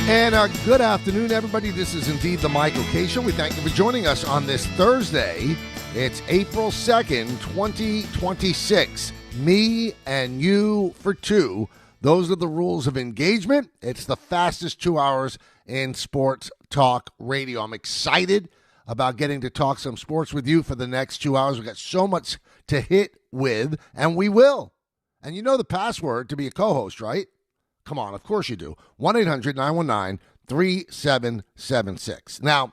And good afternoon, everybody. This is indeed the Michael K. Show. We thank you for joining us on this Thursday. It's April 2nd, 2026. Me and you for two. Those are the rules of engagement. It's the fastest 2 hours in sports talk radio. I'm excited about getting to talk some sports with you for the next 2 hours. We've got so much to hit with, and we will. And you know the password to be a co-host, right? Come on, of course you do. 1-800-919-3776. Now, a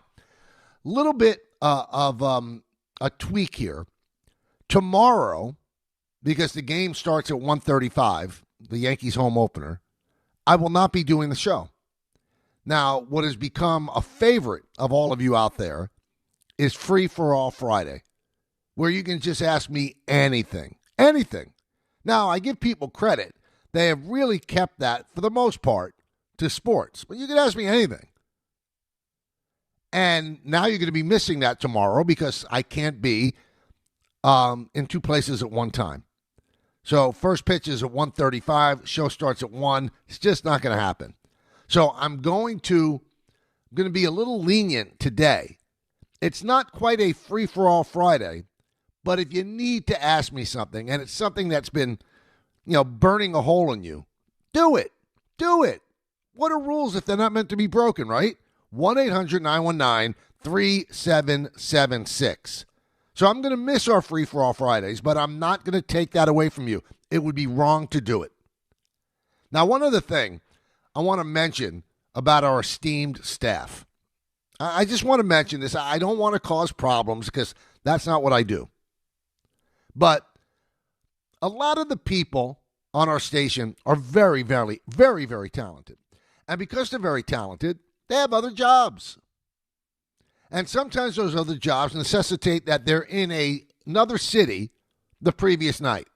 little bit of a tweak here. Tomorrow, because the game starts at 1:35, the Yankees home opener, I will not be doing the show. Now, what has become a favorite of all of you out there is Free for All Friday, where you can just ask me anything. Anything. Now, I give people credit. They have really kept that, for the most part, to sports. But you can ask me anything. And now you're going to be missing that tomorrow because I can't be in two places at one time. So first pitch is at 1:35. Show starts at 1. It's just not going to happen. So I'm going to be a little lenient today. It's not quite a free-for-all Friday, but if you need to ask me something, and it's something that's been burning a hole in you, do it. Do it. What are rules if they're not meant to be broken, right? 1-800-919-3776. So I'm going to miss our free-for-all Fridays, but I'm not going to take that away from you. It would be wrong to do it. Now, one other thing I want to mention about our esteemed staff. I just want to mention this. I don't want to cause problems because that's not what I do. But a lot of the people on our station are very, very, very, very talented. And because they're very talented, they have other jobs. And sometimes those other jobs necessitate that they're in another city the previous night.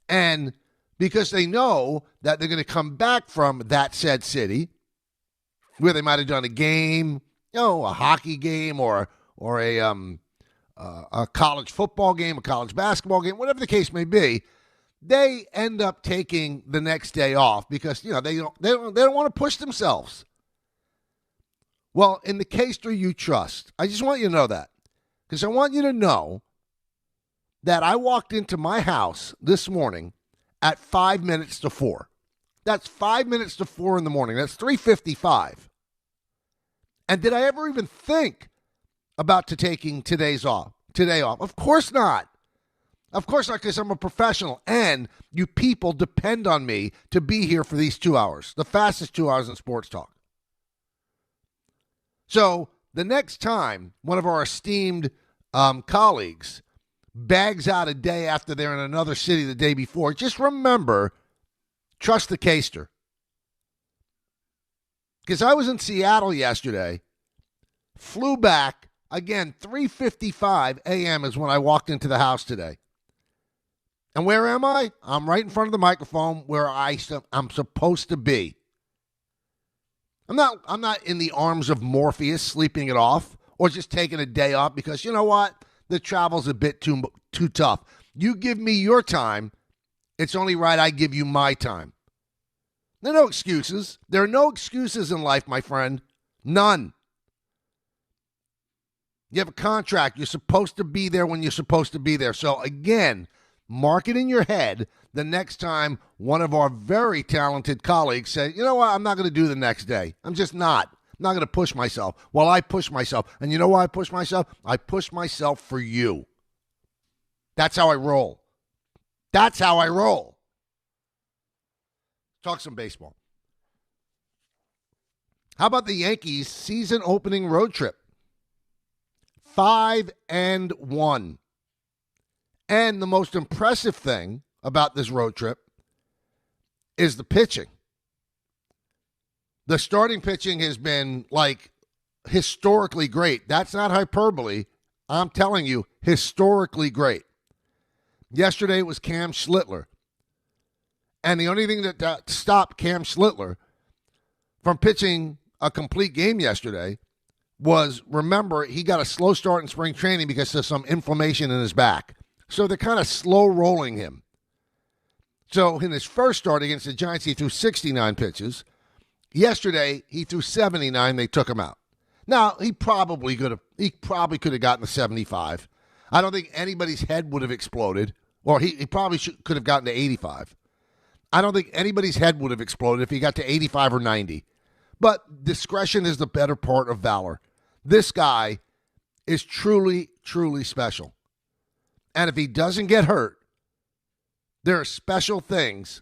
And because they know that they're going to come back from that said city, where they might have done a game, a hockey game or a college football game, a college basketball game, whatever the case may be, they end up taking the next day off because they don't want to push themselves. Well, in the case that you trust, I just want you to know that, because I want you to know that I walked into my house this morning at 5 minutes to 4. That's 5 minutes to 4 in the morning. That's 3:55. And did I ever even think about taking today off? Of course not. Of course not, because I'm a professional, and you people depend on me to be here for these 2 hours, the fastest 2 hours in sports talk. So the next time one of our esteemed colleagues bags out a day after they're in another city the day before, just remember, trust the caster. Because I was in Seattle yesterday, flew back, again, 3:55 a.m. is when I walked into the house today. And where am I? I'm right in front of the microphone where I'm supposed to be. I'm not in the arms of Morpheus sleeping it off or just taking a day off because, you know what? The travel's a bit too tough. You give me your time, it's only right I give you my time. There are no excuses. There are no excuses in life, my friend. None. You have a contract. You're supposed to be there when you're supposed to be there. So, again, mark it in your head the next time one of our very talented colleagues says, you know what, I'm not going to do the next day. I'm just not. I'm not going to push myself. Well, I push myself. And you know why I push myself? I push myself for you. That's how I roll. That's how I roll. Talk some baseball. How about the Yankees' season opening road trip? 5-1. And the most impressive thing about this road trip is the pitching. The starting pitching has been, historically great. That's not hyperbole. I'm telling you, historically great. Yesterday it was Cam Schlittler. And the only thing that stopped Cam Schlittler from pitching a complete game yesterday was, remember, he got a slow start in spring training because of some inflammation in his back. So they're kind of slow rolling him. So in his first start against the Giants, he threw 69 pitches. Yesterday, he threw 79. They took him out. Now, he probably could have gotten to 75. I don't think anybody's head would have exploded, or he probably could have gotten to 85. I don't think anybody's head would have exploded if he got to 85 or 90. But discretion is the better part of valor. This guy is truly, truly special. And if he doesn't get hurt, there are special things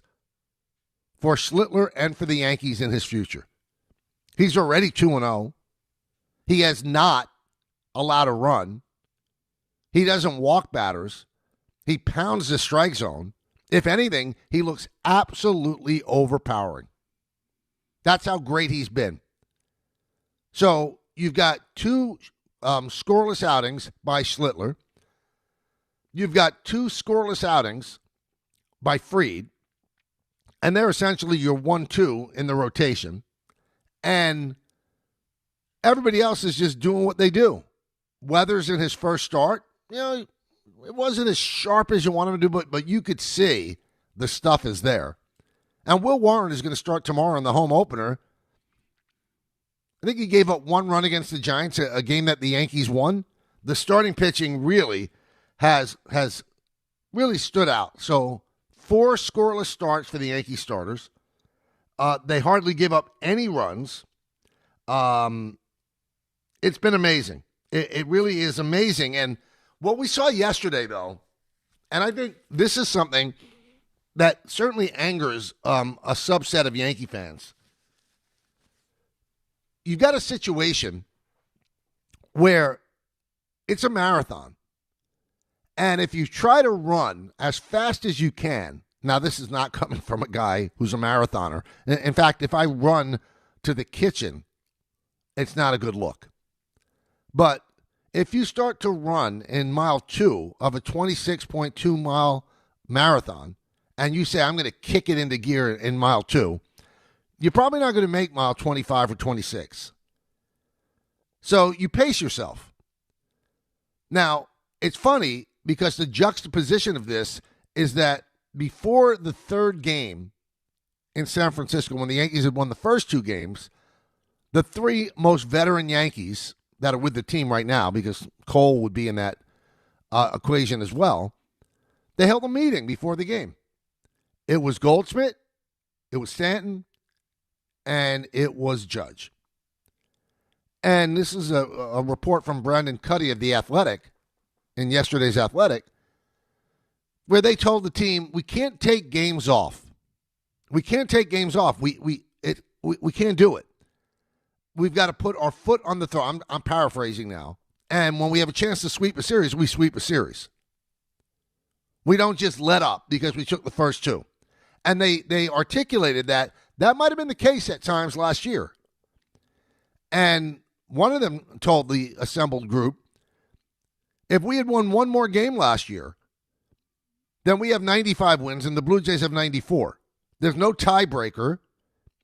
for Schlittler and for the Yankees in his future. He's already 2-0. He has not allowed a run. He doesn't walk batters. He pounds the strike zone. If anything, he looks absolutely overpowering. That's how great he's been. So you've got two scoreless outings by Schlittler. You've got two scoreless outings by Fried. And they're essentially your 1-2 in the rotation. And everybody else is just doing what they do. Weathers in his first start, it wasn't as sharp as you want him to do, but you could see the stuff is there. And Will Warren is going to start tomorrow in the home opener. I think he gave up one run against the Giants, a game that the Yankees won. The starting pitching really has really stood out. So 4 scoreless starts for the Yankee starters. They hardly give up any runs. It's been amazing. It really is amazing. And what we saw yesterday, though, and I think this is something that certainly angers a subset of Yankee fans. You've got a situation where it's a marathon. And if you try to run as fast as you can, now this is not coming from a guy who's a marathoner. In fact, if I run to the kitchen, it's not a good look. But if you start to run in mile 2 of a 26.2 mile marathon, and you say, I'm going to kick it into gear in mile 2, you're probably not going to make mile 25 or 26. So you pace yourself. Now, it's funny because the juxtaposition of this is that before the third game in San Francisco, when the Yankees had won the first 2 games, the 3 most veteran Yankees that are with the team right now, because Cole would be in that equation as well, they held a meeting before the game. It was Goldschmidt, it was Stanton, and it was Judge. And this is a report from Brandon Cuddy of The Athletic, in yesterday's Athletic, where they told the team, we can't take games off. We can't take games off. We can't do it. We've got to put our foot on the throat. I'm paraphrasing now. And when we have a chance to sweep a series, we sweep a series. We don't just let up because we took the first 2. And they articulated that might have been the case at times last year. And one of them told the assembled group, if we had won one more game last year, then we have 95 wins and the Blue Jays have 94. There's no tiebreaker.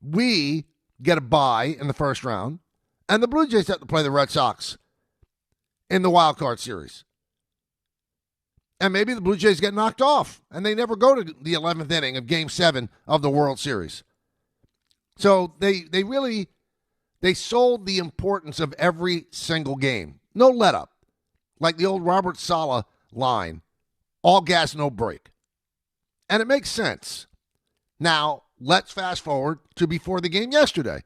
We get a bye in the first round, and the Blue Jays have to play the Red Sox in the wild card series. And maybe the Blue Jays get knocked off, and they never go to the 11th inning of Game 7 of the World Series. So they sold the importance of every single game. No let-up. Like the old Robert Saleh line, all gas, no brake. And it makes sense. Now, let's fast forward to before the game yesterday.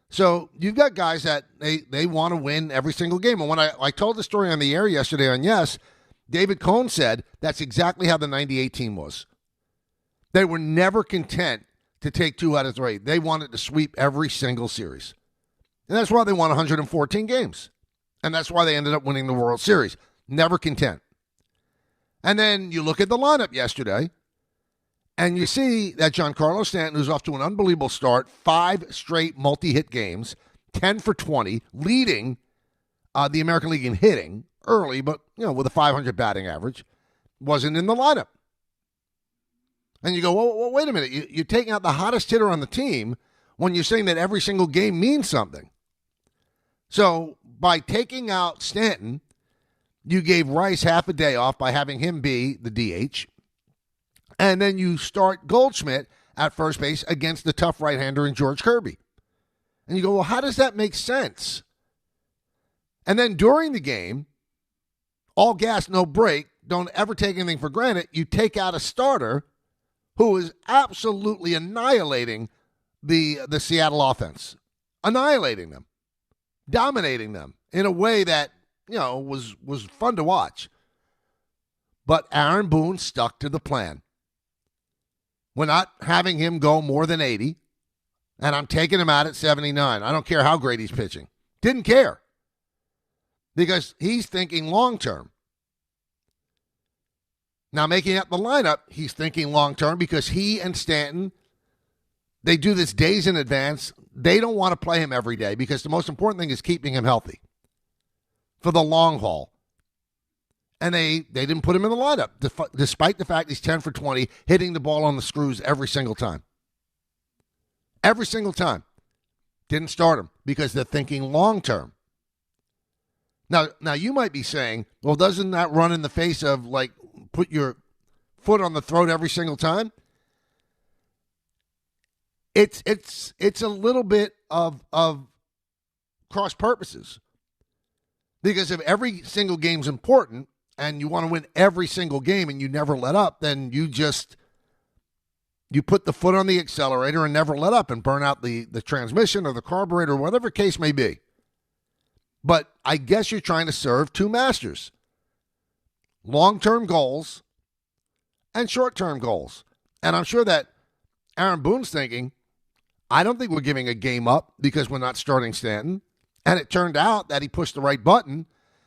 So you've got guys that they want to win every single game. And when I told the story on the air yesterday on Yes, David Cohn said that's exactly how the 98 team was. They were never content to take 2 out of 3. They wanted to sweep every single series. And that's why they won 114 games. And that's why they ended up winning the World Series. Never content. And then you look at the lineup yesterday, and you see that Giancarlo Stanton, who's off to an unbelievable start, 5 straight multi-hit games, 10 for 20, leading the American League in hitting early, but with a 500 batting average, wasn't in the lineup. And you go, well wait a minute. You're taking out the hottest hitter on the team when you're saying that every single game means something. So by taking out Stanton, you gave Rice half a day off by having him be the DH. And then you start Goldschmidt at first base against the tough right-hander in George Kirby. And you go, well, how does that make sense? And then during the game, all gas, no brake, don't ever take anything for granted. You take out a starter who is absolutely annihilating the Seattle offense, annihilating them, dominating them in a way that, was fun to watch. But Aaron Boone stuck to the plan. We're not having him go more than 80, and I'm taking him out at 79. I don't care how great he's pitching. Didn't care. Because he's thinking long-term. Now, making up the lineup, he's thinking long-term because he and Stanton, they do this days in advance. They don't want to play him every day because the most important thing is keeping him healthy for the long haul. And they didn't put him in the lineup, despite the fact he's 10 for 20, hitting the ball on the screws every single time. Every single time. Didn't start him because they're thinking long-term. Now you might be saying, well, doesn't that run in the face of, like, put your foot on the throat every single time? It's a little bit of cross purposes. Because if every single game's important and you want to win every single game and you never let up, then you put the foot on the accelerator and never let up and burn out the transmission or the carburetor, whatever case may be. But I guess you're trying to serve two masters. Long-term goals and short-term goals. And I'm sure that Aaron Boone's thinking, I don't think we're giving a game up because we're not starting Stanton. And it turned out that he pushed the right button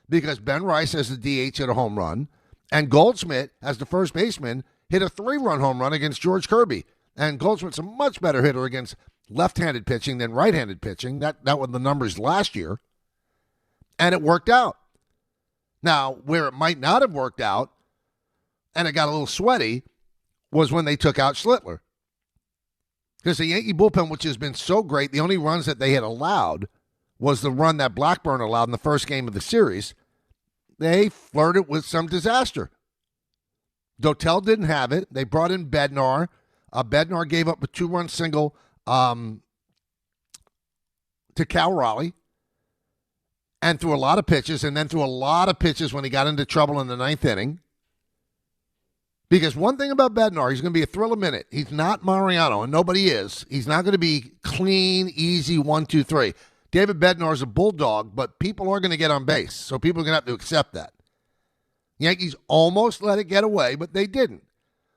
because Ben Rice, as the DH, hit a home run. And Goldschmidt, as the first baseman, hit a 3-run home run against George Kirby. And Goldschmidt's a much better hitter against left-handed pitching than right-handed pitching. That were the numbers last year. And it worked out. Now, where it might not have worked out, and it got a little sweaty, was when they took out Schlittler. Because the Yankee bullpen, which has been so great, the only runs that they had allowed was the run that Blackburn allowed in the first game of the series. They flirted with some disaster. Dotel didn't have it. They brought in Bednar. Bednar gave up a 2-run single to Cal Raleigh. And threw a lot of pitches, and then threw a lot of pitches when he got into trouble in the 9th inning. Because one thing about Bednar, he's going to be a thrill a minute. He's not Mariano, and nobody is. He's not going to be clean, easy, 1, 2, 3. David Bednar is a bulldog, but people are going to get on base, so people are going to have to accept that. Yankees almost let it get away, but they didn't.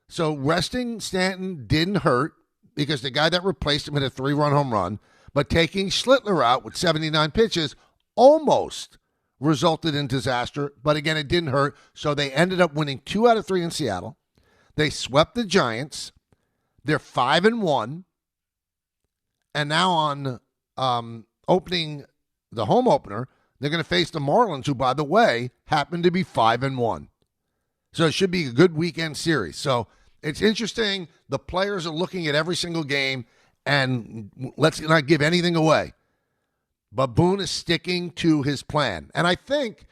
So resting Stanton didn't hurt because the guy that replaced him hit a 3-run home run, but taking Schlittler out with 79 pitches almost resulted in disaster, but again, it didn't hurt. So they ended up winning 2 out of 3 in Seattle. They swept the Giants. They're 5-1. And now on opening the home opener, they're going to face the Marlins, who, by the way, happen to be 5-1. So it should be a good weekend series. So it's interesting. The players are looking at every single game, and let's not give anything away. But Boone is sticking to his plan. And I think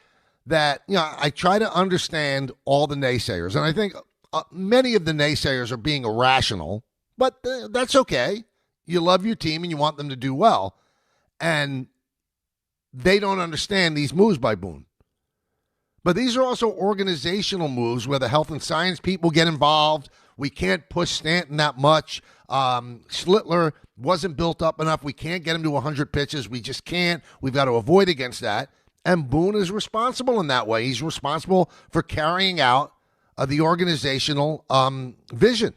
that, I try to understand all the naysayers. And I think many of the naysayers are being irrational, but that's okay. You love your team and you want them to do well. And they don't understand these moves by Boone. But these are also organizational moves where the health and science people get involved. We can't push Stanton that much. Schlittler wasn't built up enough. We can't get him to 100 pitches. We just can't. We've got to avoid against that. And Boone is responsible in that way. He's responsible for carrying out the organizational vision.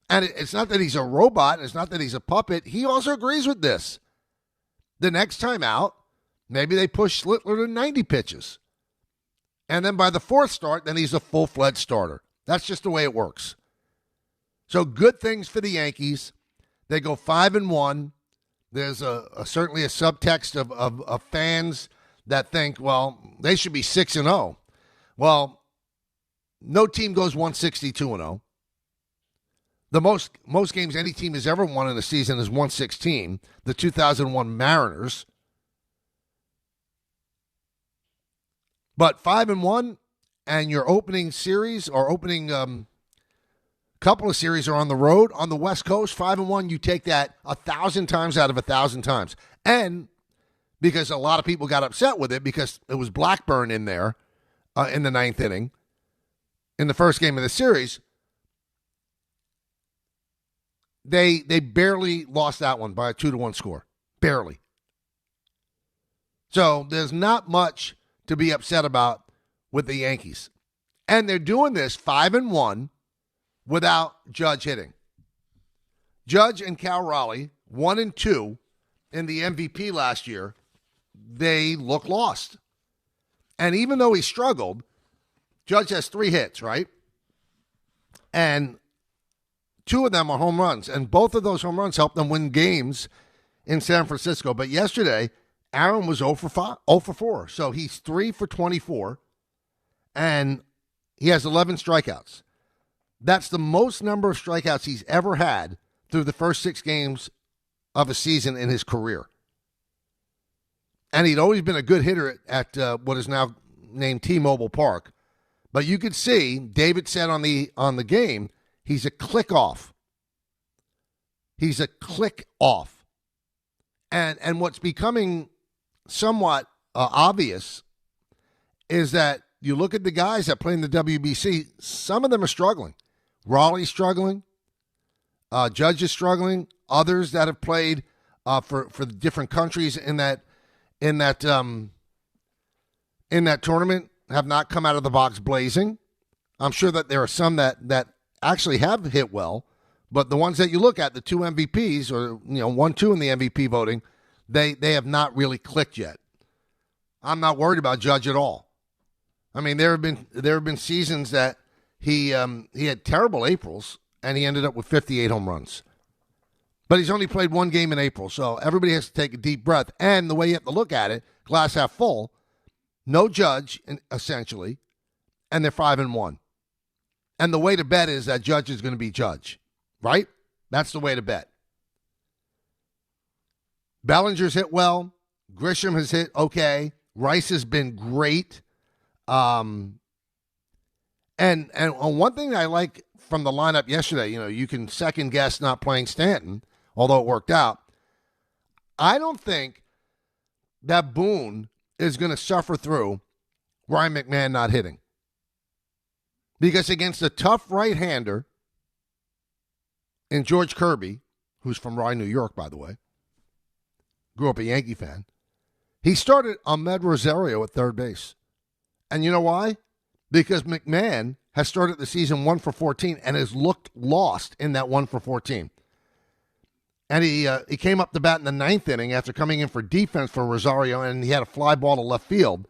And it's not that he's a robot. It's not that he's a puppet. He also agrees with this. The next time out, maybe they push Schlittler to 90 pitches. And then by the 4th start, then he's a full-fledged starter. That's just the way it works. So good things for the Yankees. They go 5-1. There's certainly a subtext of fans that think, well, they should be 6-0. Well, no team goes 162-0. The most games any team has ever won in a season is 116. The 2001 Mariners. But 5-1, and your opening series or opening Couple of series are on the road. On the West Coast, 5-1, you take that 1,000 times out of 1,000 times. And because a lot of people got upset with it because it was Blackburn in there in the ninth inning in the first game of the series, they barely lost that one by a 2-1 score. Barely. So there's not much to be upset about with the Yankees. And they're doing this 5-1 without Judge hitting. Judge and Cal Raleigh, 1-2 in the MVP last year, they look lost. And even though he struggled, Judge has 3 hits, right? And 2 of them are home runs. And both of those home runs helped them win games in San Francisco. But yesterday, Aaron was 0 for 4. So he's 3 for 24. And he has 11 strikeouts. That's the most number of strikeouts he's ever had through the first 6 games of a season in his career. And he'd always been a good hitter at what is now named T-Mobile Park. But you could see, David said on the game, he's a click off. He's a click off. And what's becoming somewhat obvious is that you look at the guys that play in the WBC, some of them are struggling. Raleigh's struggling. Judge is struggling. Others that have played for the different countries in that tournament have not come out of the box blazing. I'm sure that there are some that actually have hit well, but the ones that you look at, the 2 MVPs or 1-2 in the MVP voting, they have not really clicked yet. I'm not worried about Judge at all. I mean, there have been seasons that he had terrible Aprils and he ended up with 58 home runs. But he's only played 1 game in April, so everybody has to take a deep breath. And the way you have to look at it, glass half full, no Judge, essentially, and they're 5-1. And the way to bet is that Judge is going to be Judge, right? That's the way to bet. Bellinger's hit well. Grisham has hit okay. Rice has been great. And one thing I like from the lineup yesterday, you can second guess not playing Stanton, although it worked out. I don't think that Boone is going to suffer through Ryan McMahon not hitting. Because against a tough right-hander in George Kirby, who's from Rye, New York, by the way, grew up a Yankee fan, he started Ahmed Rosario at third base. And you know why? Because McMahon has started the season 1 for 14 and has looked lost in that 1 for 14. And he came up to bat in the 9th inning after coming in for defense for Rosario, and he had a fly ball to left field.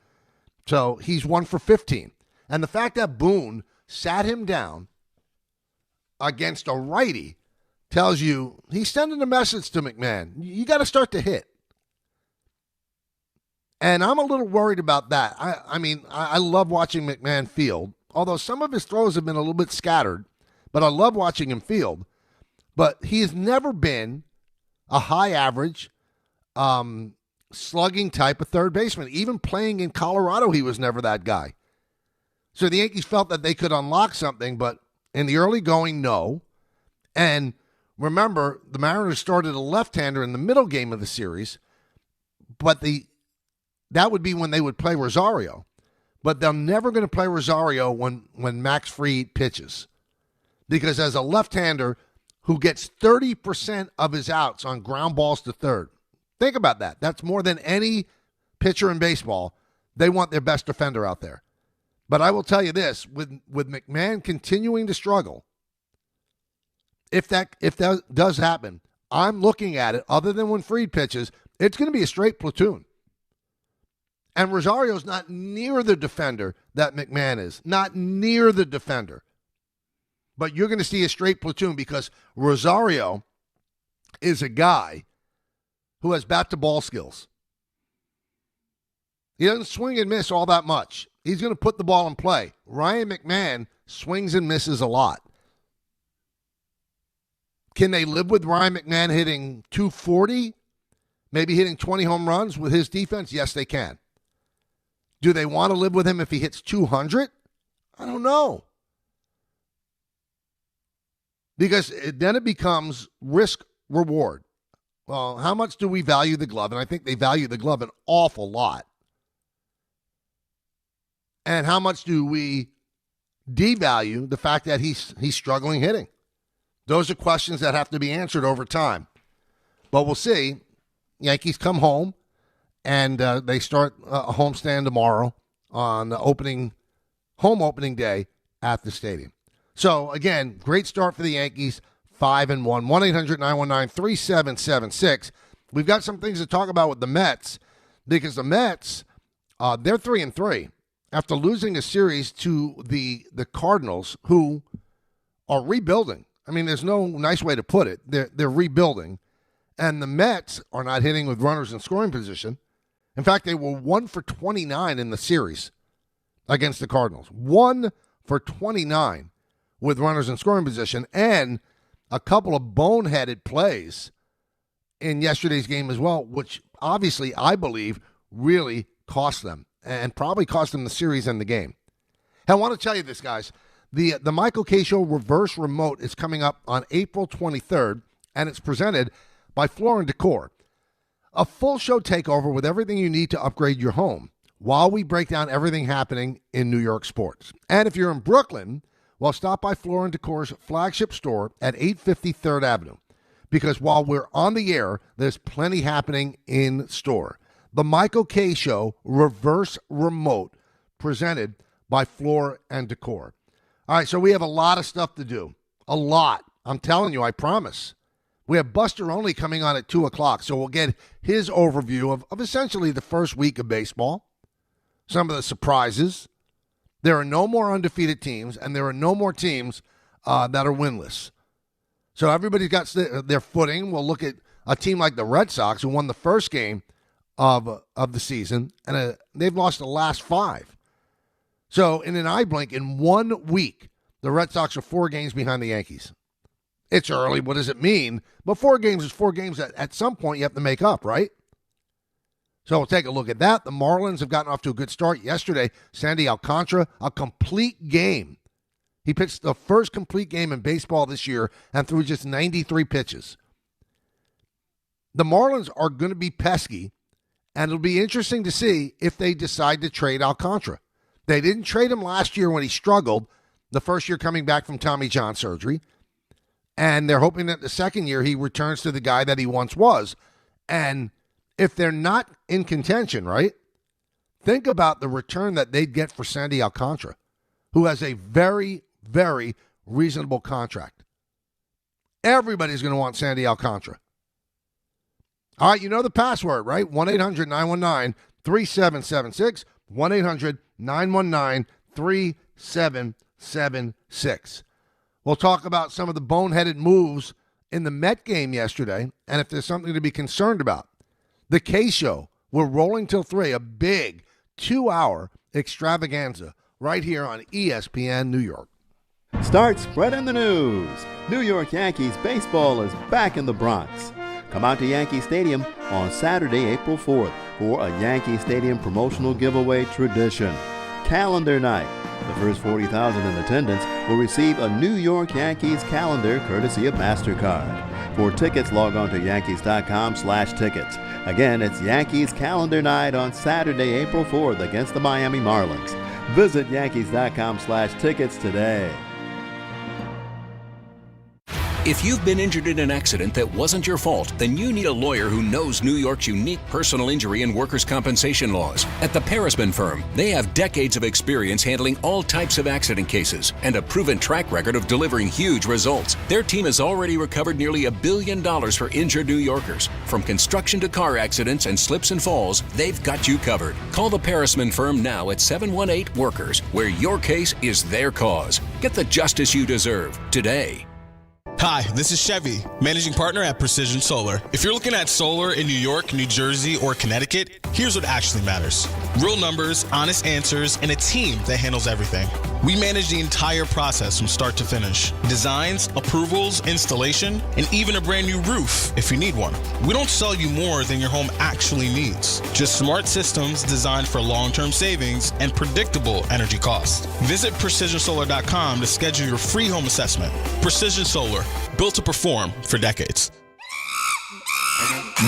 So he's 1 for 15. And the fact that Boone sat him down against a righty tells you he's sending a message to McMahon. You got to start to hit. And I'm a little worried about that. I love watching McMahon field, although some of his throws have been a little bit scattered, but I love watching him field. But he has never been a high average slugging type of third baseman. Even playing in Colorado, he was never that guy. So the Yankees felt that they could unlock something, but in the early going, no. And remember, the Mariners started a left-hander in the middle game of the series, but that would be when they would play Rosario. But they're never going to play Rosario when Max Fried pitches. Because as a left-hander who gets 30% of his outs on ground balls to third, think about that. That's more than any pitcher in baseball. They want their best defender out there. But I will tell you this, with McMahon continuing to struggle, if that does happen, I'm looking at it, other than when Fried pitches, it's going to be a straight platoon. And Rosario's not near the defender that McMahon is. Not near the defender. But you're going to see a straight platoon because Rosario is a guy who has bat-to-ball skills. He doesn't swing and miss all that much. He's going to put the ball in play. Ryan McMahon swings and misses a lot. Can they live with Ryan McMahon hitting 240? Maybe hitting 20 home runs with his defense? Yes, they can. Do they want to live with him if he hits 200? I don't know. Because then it becomes risk reward. Well, how much do we value the glove? And I think they value the glove an awful lot. And how much do we devalue the fact that he's struggling hitting? Those are questions that have to be answered over time. But we'll see. Yankees come home, and they start a homestand tomorrow on the home opening day at the stadium. So, again, great start for the Yankees, 5-1. 1-800-919-3776. We've got some things to talk about with the Mets, because the Mets, they're 3-3 after losing a series to the Cardinals, who are rebuilding. I mean, there's no nice way to put it. They're rebuilding. And the Mets are not hitting with runners in scoring position. In fact, they were 1 for 29 in the series against the Cardinals. 1 for 29 with runners in scoring position, and a couple of boneheaded plays in yesterday's game as well, which obviously I believe really cost them and probably cost them the series and the game. And I want to tell you this, guys. The Michael K. Show Reverse Remote is coming up on April 23rd, and it's presented by Floor & Decor. A full show takeover with everything you need to upgrade your home while we break down everything happening in New York sports. And if you're in Brooklyn, well, stop by Floor & Decor's flagship store at 850 3rd Avenue. Because while we're on the air, there's plenty happening in store. The Michael K. Show Reverse Remote, presented by Floor & Decor. All right, so we have a lot of stuff to do. A lot. I'm telling you, I promise. We have Buster Olney coming on at 2 o'clock, so we'll get his overview of essentially the first week of baseball, some of the surprises. There are no more undefeated teams, and there are no more teams that are winless. So everybody's got their footing. We'll look at a team like the Red Sox, who won the first game of the season, and they've lost the last 5. So in an eye blink, in 1 week, the Red Sox are 4 games behind the Yankees. It's early. What does it mean? But 4 games is 4 games that at some point you have to make up, right? So we'll take a look at that. The Marlins have gotten off to a good start yesterday. Sandy Alcantara, a complete game. He pitched the first complete game in baseball this year and threw just 93 pitches. The Marlins are going to be pesky, and it'll be interesting to see if they decide to trade Alcantara. They didn't trade him last year when he struggled, the first year coming back from Tommy John surgery. And they're hoping that the second year he returns to the guy that he once was. And if they're not in contention, right, think about the return that they'd get for Sandy Alcantara, who has a very, very reasonable contract. Everybody's going to want Sandy Alcantara. All right, you know the password, right? 1-800-919-3776, 1-800-919-3776. We'll talk about some of the boneheaded moves in the Met game yesterday, and if there's something to be concerned about. The K Show, we're rolling till 3, a big 2-hour extravaganza right here on ESPN New York. Start spreading the news. New York Yankees baseball is back in the Bronx. Come out to Yankee Stadium on Saturday, April 4th for a Yankee Stadium promotional giveaway tradition. Calendar night. The first 40,000 in attendance will receive a New York Yankees calendar courtesy of MasterCard. For tickets, log on to Yankees.com/tickets. Again, it's Yankees calendar night on Saturday, April 4th against the Miami Marlins. Visit Yankees.com/tickets today. If you've been injured in an accident that wasn't your fault, then you need a lawyer who knows New York's unique personal injury and workers' compensation laws. At the Parisman Firm, they have decades of experience handling all types of accident cases and a proven track record of delivering huge results. Their team has already recovered nearly $1 billion for injured New Yorkers. From construction to car accidents and slips and falls, they've got you covered. Call the Parisman Firm now at 718-WORKERS, where your case is their cause. Get the justice you deserve today. Hi, this is Chevy, managing partner at Precision Solar. If you're looking at solar in New York, New Jersey, or Connecticut, here's what actually matters. Real numbers, honest answers, and a team that handles everything. We manage the entire process from start to finish. Designs, approvals, installation, and even a brand new roof if you need one. We don't sell you more than your home actually needs. Just smart systems designed for long-term savings and predictable energy costs. Visit PrecisionSolar.com to schedule your free home assessment. Precision Solar, built to perform for decades.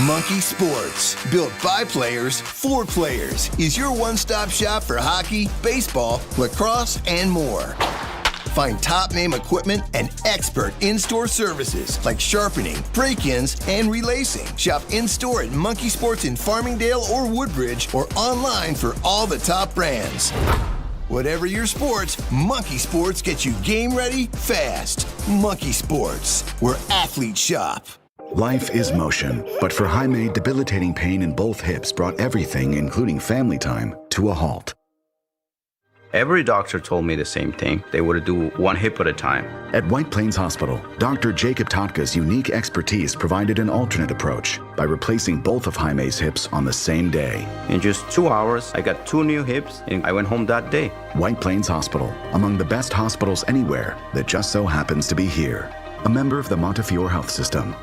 Monkey Sports, built by players for players, is your one-stop shop for hockey, baseball, lacrosse, and more. Find top-name equipment and expert in-store services like sharpening, break-ins, and relacing. Shop in-store at Monkey Sports in Farmingdale or Woodbridge, or online for all the top brands. Whatever your sports, Monkey Sports gets you game ready fast. Monkey Sports, where athletes shop. Life is motion, but for Jaime, debilitating pain in both hips brought everything, including family time, to a halt. Every doctor told me the same thing. They would do one hip at a time. At White Plains Hospital, Dr. Jacob Totka's unique expertise provided an alternate approach by replacing both of Jaime's hips on the same day. In just 2 hours, I got 2 new hips, and I went home that day. White Plains Hospital, among the best hospitals anywhere that just so happens to be here. A member of the Montefiore Health System.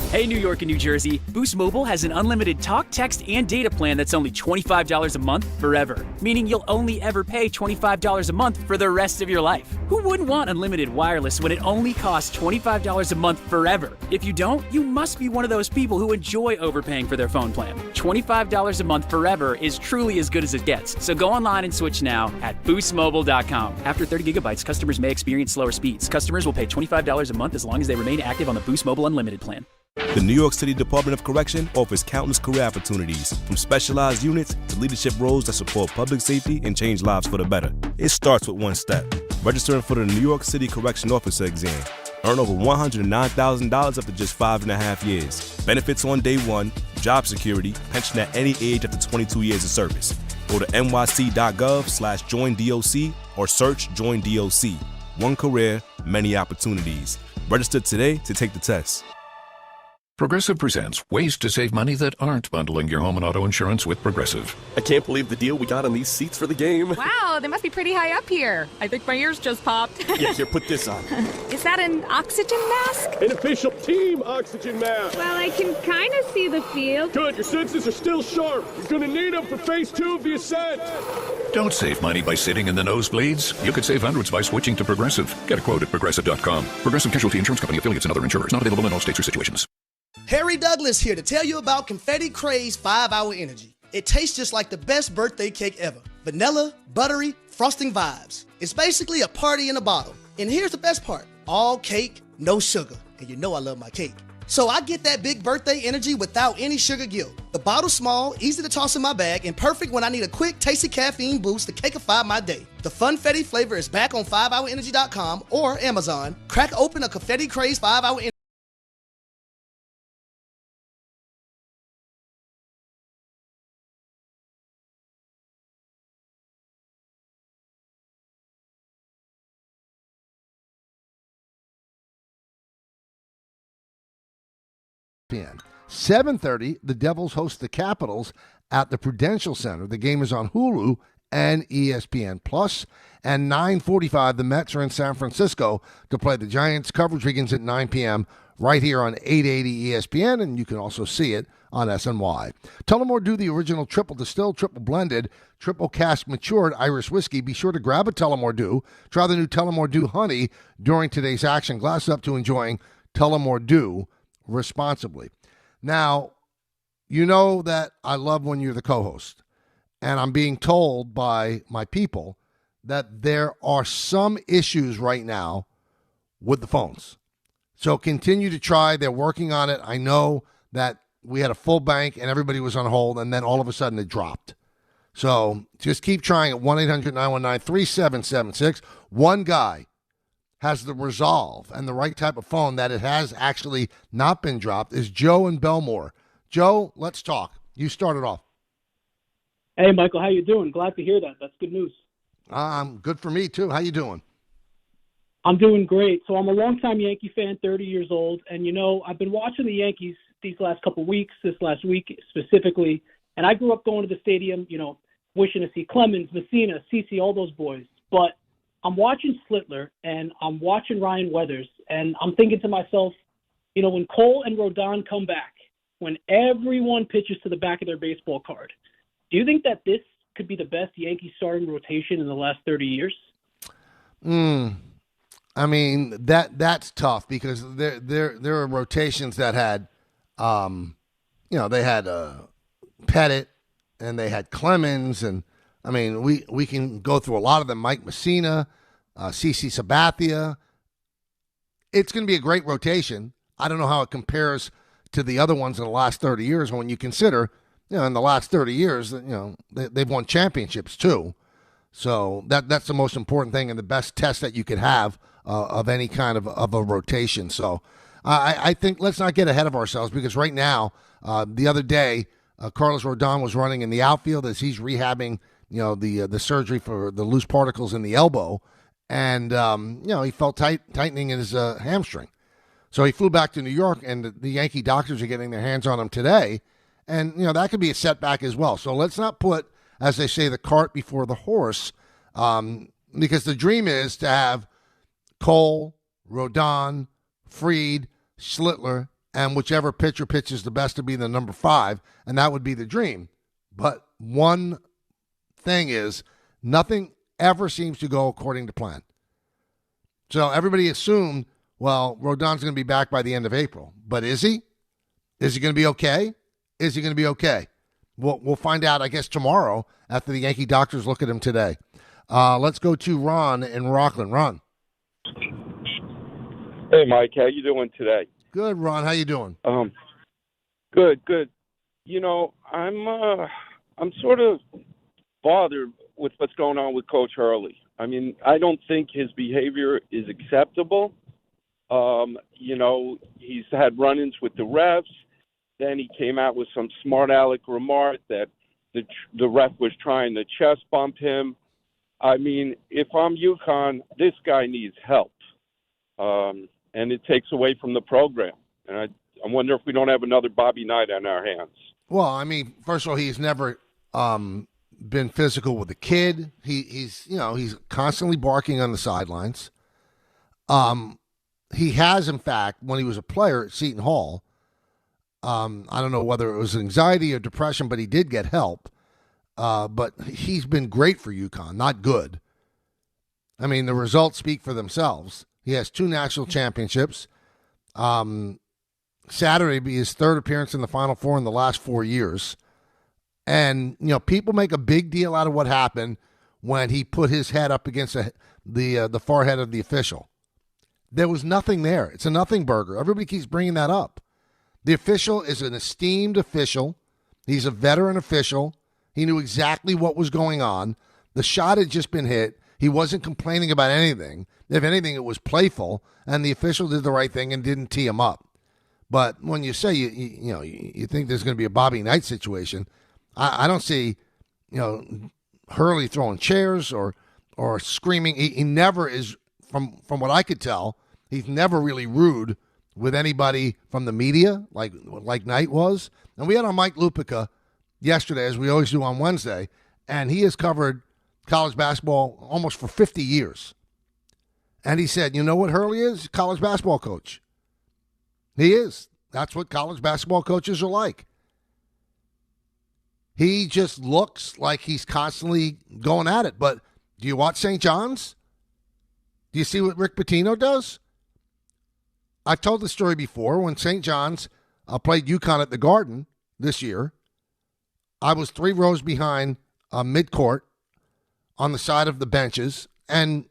Hey, New York and New Jersey, Boost Mobile has an unlimited talk, text, and data plan that's only $25 a month forever, meaning you'll only ever pay $25 a month for the rest of your life. Who wouldn't want unlimited wireless when it only costs $25 a month forever? If you don't, you must be one of those people who enjoy overpaying for their phone plan. $25 a month forever is truly as good as it gets, so go online and switch now at boostmobile.com. After 30 gigabytes, customers may experience slower speeds. Customers will pay $25 a month as long as they remain active on the Boost Mobile Unlimited plan. The New York City Department of Correction offers countless career opportunities, from specialized units to leadership roles that support public safety and change lives for the better. It starts with one step: registering for the New York City Correction Officer exam. Earn over $109,000 after just 5.5 years. Benefits on day one, job security, pension at any age after 22 years of service. Go to nyc.gov/joindoc or search Join DOC. One career, many opportunities. Register today to take the test. Progressive presents ways to save money that aren't bundling your home and auto insurance with Progressive. I can't believe the deal we got on these seats for the game. Wow, they must be pretty high up here. I think my ears just popped. Yeah, here, put this on. Is that an oxygen mask? An official team oxygen mask. Well, I can kind of see the field. Good, your senses are still sharp. You're going to need them for phase 2 of the ascent. Don't save money by sitting in the nosebleeds. You could save hundreds by switching to Progressive. Get a quote at Progressive.com. Progressive Casualty Insurance Company, affiliates, and other insurers. Not available in all states or situations. Harry Douglas here to tell you about Confetti Craze 5-Hour Energy. It tastes just like the best birthday cake ever. Vanilla, buttery, frosting vibes. It's basically a party in a bottle. And here's the best part. All cake, no sugar. And you know I love my cake. So I get that big birthday energy without any sugar guilt. The bottle's small, easy to toss in my bag, and perfect when I need a quick, tasty caffeine boost to cakeify my day. The Funfetti flavor is back on 5hourenergy.com or Amazon. Crack open a Confetti Craze 5-Hour Energy. ESPN. 7:30, the Devils host the Capitals at the Prudential Center. The game is on Hulu and ESPN Plus. And 9:45, the Mets are in San Francisco to play the Giants. Coverage begins at 9 p.m. right here on 880 ESPN, and you can also see it on SNY. Tullamore Dew, the original triple distilled, triple blended, triple cask matured Irish whiskey. Be sure to grab a Tullamore Dew. Try the new Tullamore Dew Honey during today's action. Glass up to enjoying Tullamore Dew responsibly. Now, you know that I love when you're the co-host, and I'm being told by my people that there are some issues right now with the phones. So continue to try. They're working on it. I know that we had a full bank and everybody was on hold, and then all of a sudden it dropped. So just keep trying at 1-800-919-3776. One guy has the resolve and the right type of phone that it has actually not been dropped is Joe in Belmore. Joe, let's talk. You started off. Hey, Michael, how you doing? Glad to hear that. That's good news. Good for me, too. How you doing? I'm doing great. So I'm a longtime Yankee fan, 30 years old. And, you know, I've been watching the Yankees these last couple of weeks, this last week specifically. And I grew up going to the stadium, you know, wishing to see Clemens, Messina, CeCe, all those boys. But I'm watching Schlittler and I'm watching Ryan Weathers, and I'm thinking to myself, when Cole and Rodon come back, when everyone pitches to the back of their baseball card, do you think that this could be the best Yankee starting rotation in the last 30 years? I mean, that's tough because there are rotations that had, they had Pettit and they had Clemens, and I mean, we can go through a lot of them. Mike Messina, CC Sabathia. It's going to be a great rotation. I don't know how it compares to the other ones in the last 30 years when you consider, in the last 30 years, they've won championships too. So that's the most important thing and the best test that you could have of any kind of a rotation. So I think let's not get ahead of ourselves because right now, the other day, Carlos Rodon was running in the outfield as he's rehabbing, the surgery for the loose particles in the elbow. And, he felt tightening in his hamstring. So he flew back to New York, and the Yankee doctors are getting their hands on him today. And, that could be a setback as well. So let's not put, as they say, the cart before the horse, because the dream is to have Cole, Rodon, Fried, Schlittler, and whichever pitcher pitches the best to be the number 5, and that would be the dream. But one thing is, nothing ever seems to go according to plan. So everybody assumed, well, Rodon's going to be back by the end of April. But is he? Is he going to be okay? Is he going to be okay? We'll find out, I guess, tomorrow after the Yankee doctors look at him today. Let's go to Ron in Rockland. Ron. Hey, Mike. How you doing today? Good, Ron. How you doing? Good. I'm sort of bothered with what's going on with Coach Hurley. I mean, I don't think his behavior is acceptable. He's had run-ins with the refs. Then he came out with some smart aleck remark that the ref was trying to chest bump him. I mean, if I'm UConn, this guy needs help. And it takes away from the program. And I wonder if we don't have another Bobby Knight on our hands. Well, I mean, first of all, he's never been physical with a kid. He's constantly barking on the sidelines. He has, in fact, when he was a player at Seton Hall, I don't know whether it was anxiety or depression, but he did get help. But he's been great for UConn, not good. I mean, the results speak for themselves. He has 2 national championships. Saturday be his 3rd appearance in the Final Four in the last 4 years. And, people make a big deal out of what happened when he put his head up against the forehead of the official. There was nothing there. It's a nothing burger. Everybody keeps bringing that up. The official is an esteemed official. He's a veteran official. He knew exactly what was going on. The shot had just been hit. He wasn't complaining about anything. If anything, it was playful, and the official did the right thing and didn't tee him up. But when you say you think there's going to be a Bobby Knight situation, I don't see Hurley throwing chairs or screaming. He never is, from what I could tell, he's never really rude with anybody from the media like Knight was. And we had on Mike Lupica yesterday, as we always do on Wednesday, and he has covered college basketball almost for 50 years. And he said, you know what Hurley is? College basketball coach. He is. That's what college basketball coaches are like. He just looks like he's constantly going at it. But do you watch St. John's? Do you see what Rick Pitino does? I've told the story before. When St. John's played UConn at the Garden this year, I was 3 rows behind midcourt on the side of the benches, and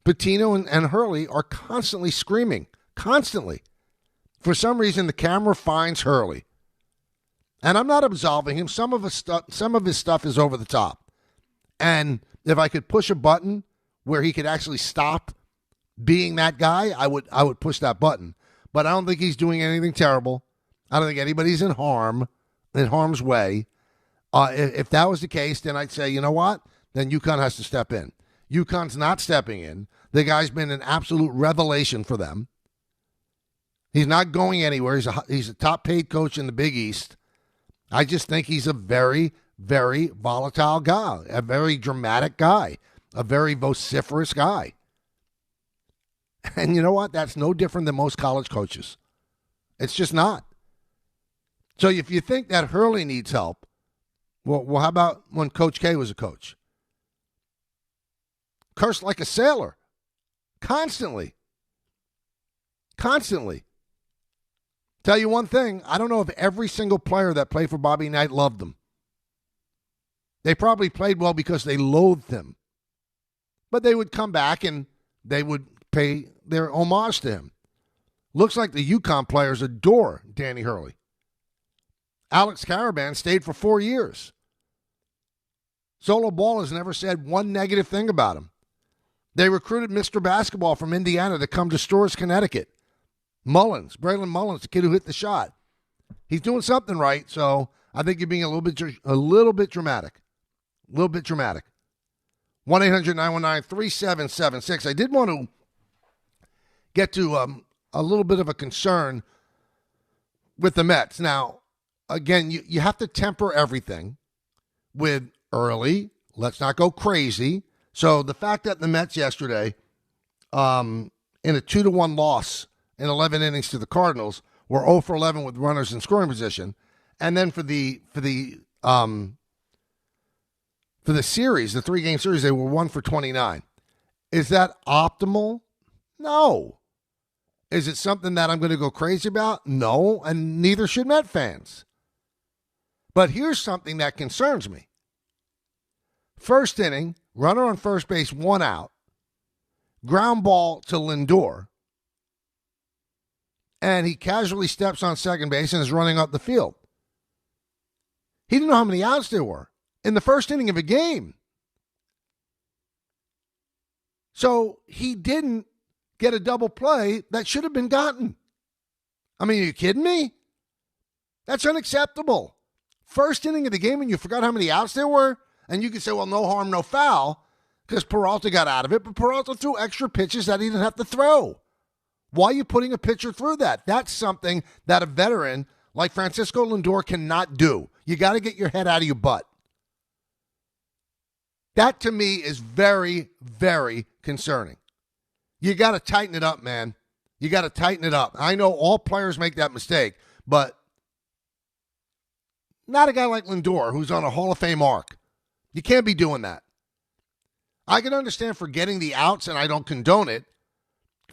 Pitino and Hurley are constantly screaming, constantly. For some reason, the camera finds Hurley. And I'm not absolving him. Some of his stuff is over the top. And if I could push a button where he could actually stop being that guy, I would push that button. But I don't think he's doing anything terrible. I don't think anybody's in harm's way. If that was the case, then I'd say, you know what? Then UConn has to step in. UConn's not stepping in. The guy's been an absolute revelation for them. He's not going anywhere. He's a top-paid coach in the Big East. I just think he's a very, very volatile guy, a very dramatic guy. a very vociferous guy. And you know what? That's no different than most college coaches. It's just not. So if you think that Hurley needs help, well, how about when Coach K was a coach? Cursed like a sailor. Constantly. Tell you one thing, I don't know if every single player that played for Bobby Knight loved him. They probably played well because they loathed him. But they would come back and they would pay their homage to him. Looks like the UConn players adore Danny Hurley. Alex Caravan stayed for 4 years. Solo Ball has never said one negative thing about him. They recruited Mr. Basketball from Indiana to come to Storrs, Connecticut. Braylon Mullins, the kid who hit the shot. He's doing something right, so I think you're being a little bit dramatic. 1-800-919-3776. I did want to get to a little bit of a concern with the Mets. Now, again, you have to temper everything with early. Let's not go crazy. So the fact that the Mets yesterday, in a 2-1 loss in 11 innings to the Cardinals, were 0 for 11 with runners in scoring position, and then for the series, the 3-game series, they were 1 for 29. Is that optimal? No. Is it something that I'm going to go crazy about? No, and neither should Met fans. But here's something that concerns me. First inning, runner on first base, 1 out. Ground ball to Lindor. And he casually steps on second base and is running up the field. He didn't know how many outs there were in the first inning of a game. So he didn't get a double play that should have been gotten. I mean, are you kidding me? That's unacceptable. First inning of the game and you forgot how many outs there were? And you can say, well, no harm, no foul, because Peralta got out of it, but Peralta threw extra pitches that he didn't have to throw. Why are you putting a pitcher through that? That's something that a veteran like Francisco Lindor cannot do. You got to get your head out of your butt. That, to me, is very, very concerning. You got to tighten it up, man. You got to tighten it up. I know all players make that mistake, but not a guy like Lindor who's on a Hall of Fame arc. You can't be doing that. I can understand forgetting the outs, and I don't condone it.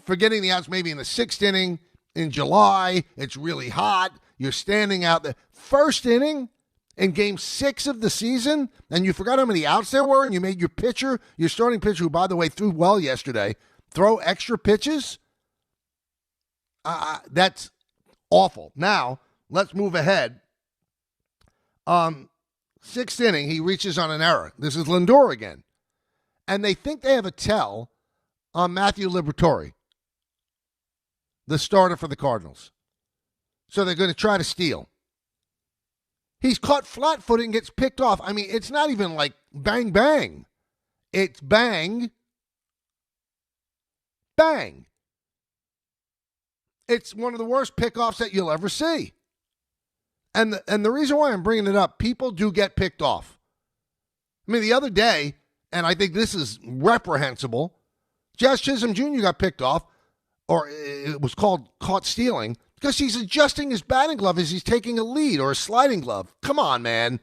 Forgetting the outs maybe in the 6th inning in July. It's really hot. You're standing out there. First inning in game 6 of the season, and you forgot how many outs there were, and you made your pitcher, your starting pitcher, who, by the way, threw well yesterday, throw extra pitches? That's awful. Now, let's move ahead. 6th inning, he reaches on an error. This is Lindor again. And they think they have a tell on Matthew Liberatore, the starter for the Cardinals. So they're going to try to steal. He's caught flat-footed and gets picked off. I mean, it's not even like bang, bang. It's bang, bang. It's one of the worst pickoffs that you'll ever see. And the reason why I'm bringing it up, people do get picked off. I mean, the other day, and I think this is reprehensible, Jazz Chisholm Jr. got picked off, or it was called caught stealing, because he's adjusting his batting glove as he's taking a lead, or a sliding glove. Come on, man.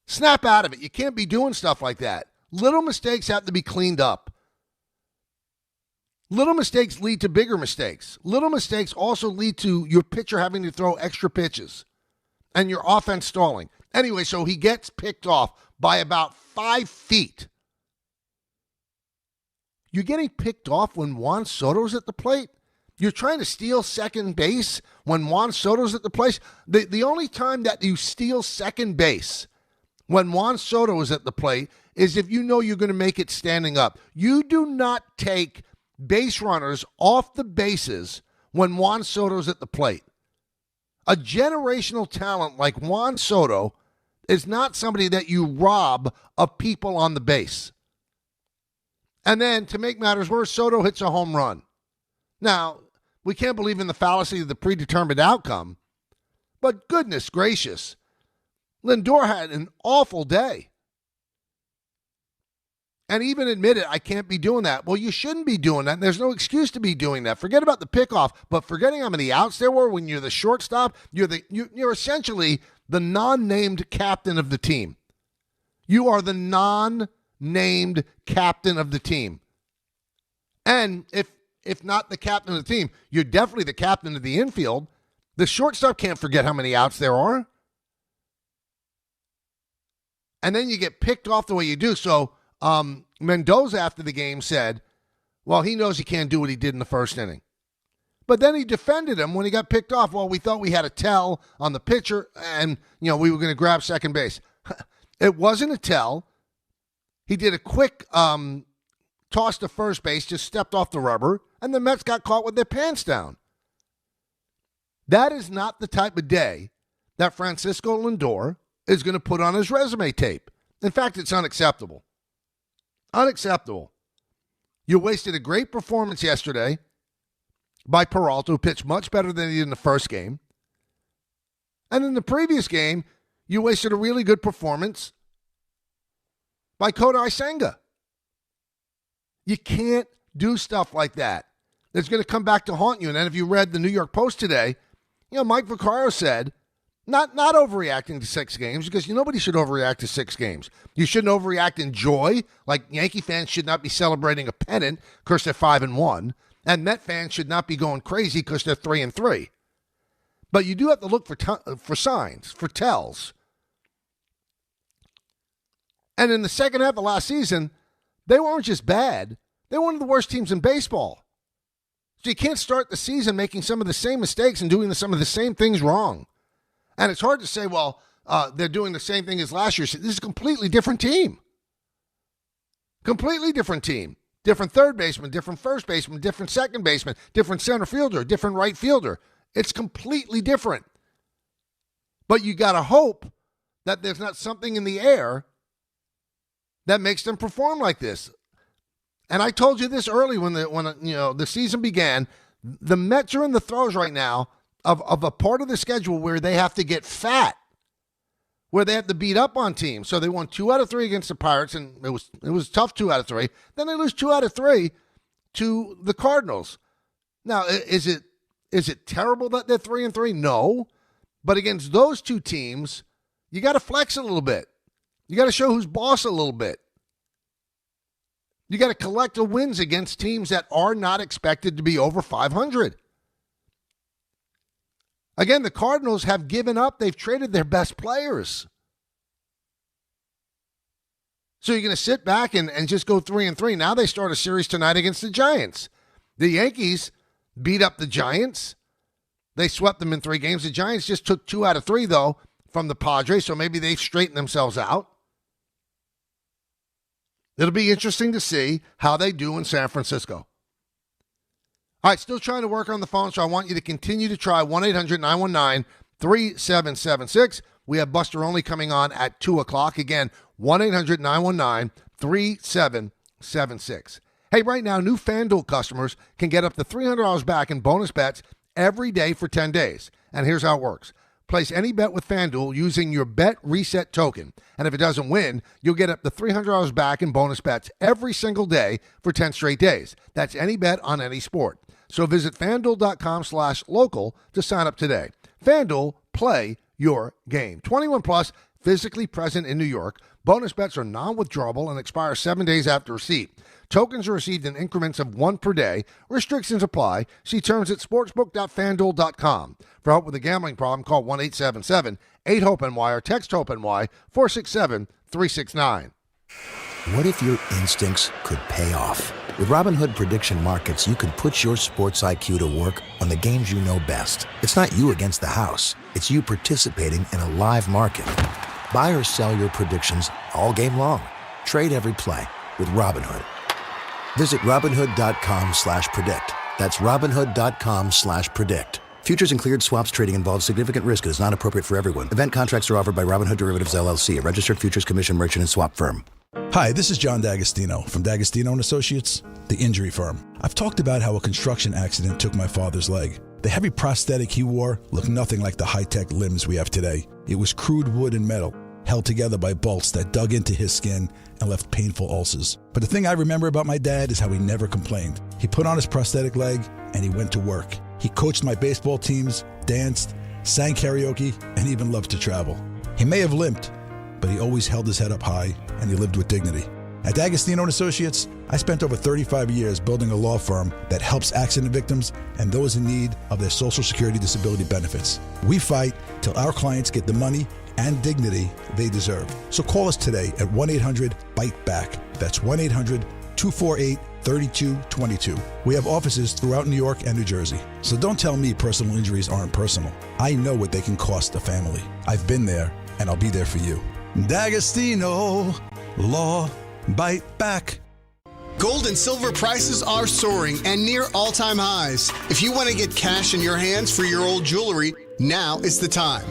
Snap out of it. You can't be doing stuff like that. Little mistakes have to be cleaned up. Little mistakes lead to bigger mistakes. Little mistakes also lead to your pitcher having to throw extra pitches and your offense stalling. Anyway, so he gets picked off by about 5 feet. You're getting picked off when Juan Soto's at the plate? You're trying to steal second base when Juan Soto's at the plate? The only time that you steal second base when Juan Soto is at the plate is if you know you're going to make it standing up. You do not take base runners off the bases when Juan Soto's at the plate. A generational talent like Juan Soto is not somebody that you rob of people on the base. And then, to make matters worse, Soto hits a home run. Now, we can't believe in the fallacy of the predetermined outcome, but goodness gracious, Lindor had an awful day. and even admitted, I can't be doing that. Well, you shouldn't be doing that. And there's no excuse to be doing that. Forget about the pickoff, but forgetting how many outs there were when you're the shortstop, you're essentially the non-named captain of the team. You are the non-named captain of the team. And if not the captain of the team, you're definitely the captain of the infield. The shortstop can't forget how many outs there are. And then you get picked off the way you do. So Mendoza after the game said, well, he knows he can't do what he did in the first inning. But then he defended him when he got picked off. Well, we thought we had a tell on the pitcher and, we were going to grab second base. It wasn't a tell. He did a quick toss to first base, just stepped off the rubber, and the Mets got caught with their pants down. That is not the type of day that Francisco Lindor is going to put on his resume tape. In fact, it's unacceptable. Unacceptable. You wasted a great performance yesterday by Peralta, who pitched much better than he did in the first game. And in the previous game, you wasted a really good performance by Kodai Senga. You can't do stuff like that. It's going to come back to haunt you. And then if you read the New York Post today, Mike Vaccaro said, not overreacting to 6 games, because nobody should overreact to 6 games. You shouldn't overreact in joy, like Yankee fans should not be celebrating a pennant because they're 5-1, and Met fans should not be going crazy because they're 3-3. But you do have to look for signs, for tells. And in the second half of last season, they weren't just bad. They were one of the worst teams in baseball. So you can't start the season making some of the same mistakes and doing some of the same things wrong. And it's hard to say, well, they're doing the same thing as last year. This is a completely different team. Completely different team. Different third baseman, different first baseman, different second baseman, different center fielder, different right fielder. It's completely different. But you got to hope that there's not something in the air that makes them perform like this. And I told you this early when the season began. The Mets are in the throes right now of a part of the schedule where they have to get fat, where they have to beat up on teams. So they won 2 out of 3 against the Pirates, and it was tough 2 out of 3. Then they lose 2 out of 3 to the Cardinals. Now, is it terrible that they're 3-3? No. But against those 2 teams, you got to flex a little bit. You got to show who's boss a little bit. You got to collect the wins against teams that are not expected to be over 500. Again, the Cardinals have given up. They've traded their best players. So you're going to sit back and just go 3-3. Now they start a series tonight against the Giants. The Yankees beat up the Giants. They swept them in 3 games. The Giants just took 2 out of 3, though, from the Padres, so maybe they've straightened themselves out. It'll be interesting to see how they do in San Francisco. All right, still trying to work on the phone, so I want you to continue to try 1-800-919-3776. We have Buster Olney coming on at 2 o'clock. Again, 1-800-919-3776. Hey, right now, new FanDuel customers can get up to $300 back in bonus bets every day for 10 days. And here's how it works. Place any bet with FanDuel using your Bet Reset token. And if it doesn't win, you'll get up to $300 back in bonus bets every single day for 10 straight days. That's any bet on any sport. So visit FanDuel.com/local to sign up today. FanDuel, play your game. 21 plus, physically present in New York. Bonus bets are non-withdrawable and expire 7 days after receipt. Tokens are received in increments of 1 per day. Restrictions apply. See terms at sportsbook.fanduel.com. For help with a gambling problem, call 1-877-8-HOPE-NY or text HOPE-NY 467-369. What if your instincts could pay off? With Robinhood Prediction Markets, you could put your sports IQ to work on the games you know best. It's not you against the house. It's you participating in a live market. Buy or sell your predictions all game long. Trade every play with Robinhood. Visit Robinhood.com/predict. That's Robinhood.com/predict. Futures and cleared swaps trading involves significant risk and is not appropriate for everyone. Event contracts are offered by Robinhood Derivatives LLC, a registered futures commission merchant and swap firm. Hi, this is John D'Agostino from D'Agostino & Associates, the injury firm. I've talked about how a construction accident took my father's leg. The heavy prosthetic he wore looked nothing like the high-tech limbs we have today. It was crude wood and metal. held together by bolts that dug into his skin and left painful ulcers. But the thing I remember about my dad is how he never complained. He put on his prosthetic leg and he went to work. He coached my baseball teams, danced, sang karaoke, and even loved to travel. He may have limped, but he always held his head up high and he lived with dignity. At D'Agostino & Associates, I spent over 35 years building a law firm that helps accident victims and those in need of their Social Security disability benefits. We fight till our clients get the money and dignity they deserve. So call us today at 1-800-BITE-BACK. That's 1-800-248-3222. We have offices throughout New York and New Jersey. So don't tell me personal injuries aren't personal. I know what they can cost a family. I've been there, and I'll be there for you. D'Agostino Law. Bite back. Gold and silver prices are soaring and near all-time highs. If you want to get cash in your hands for your old jewelry, now is the time.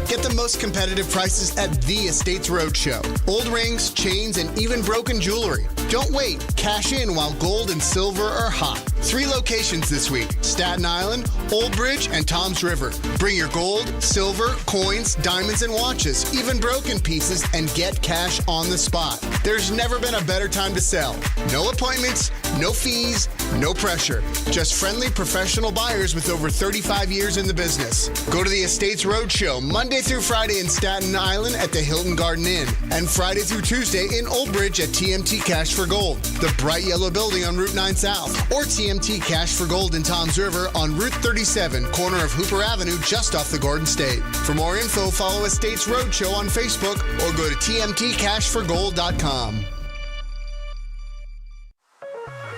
Get the most competitive prices at the Estates Roadshow. Old rings, chains, and even broken jewelry. Don't wait. Cash in while gold and silver are hot. 3 locations this week: Staten Island, Old Bridge, and Toms River. Bring your gold, silver, coins, diamonds, and watches, even broken pieces, and get cash on the spot. There's never been a better time to sell. No appointments, no fees, no pressure. Just friendly professional buyers with over 35 years in the business. Go to the Estates Roadshow Monday through Friday in Staten Island at the Hilton Garden Inn, and Friday through Tuesday in Old Bridge at TMT Cash for Gold, the bright yellow building on Route 9 South, or TMT Cash for Gold in Toms River on Route 37, corner of Hooper Avenue, just off the Garden State. For more info, follow Estates Roadshow on Facebook or go to tmtcashforgold.com.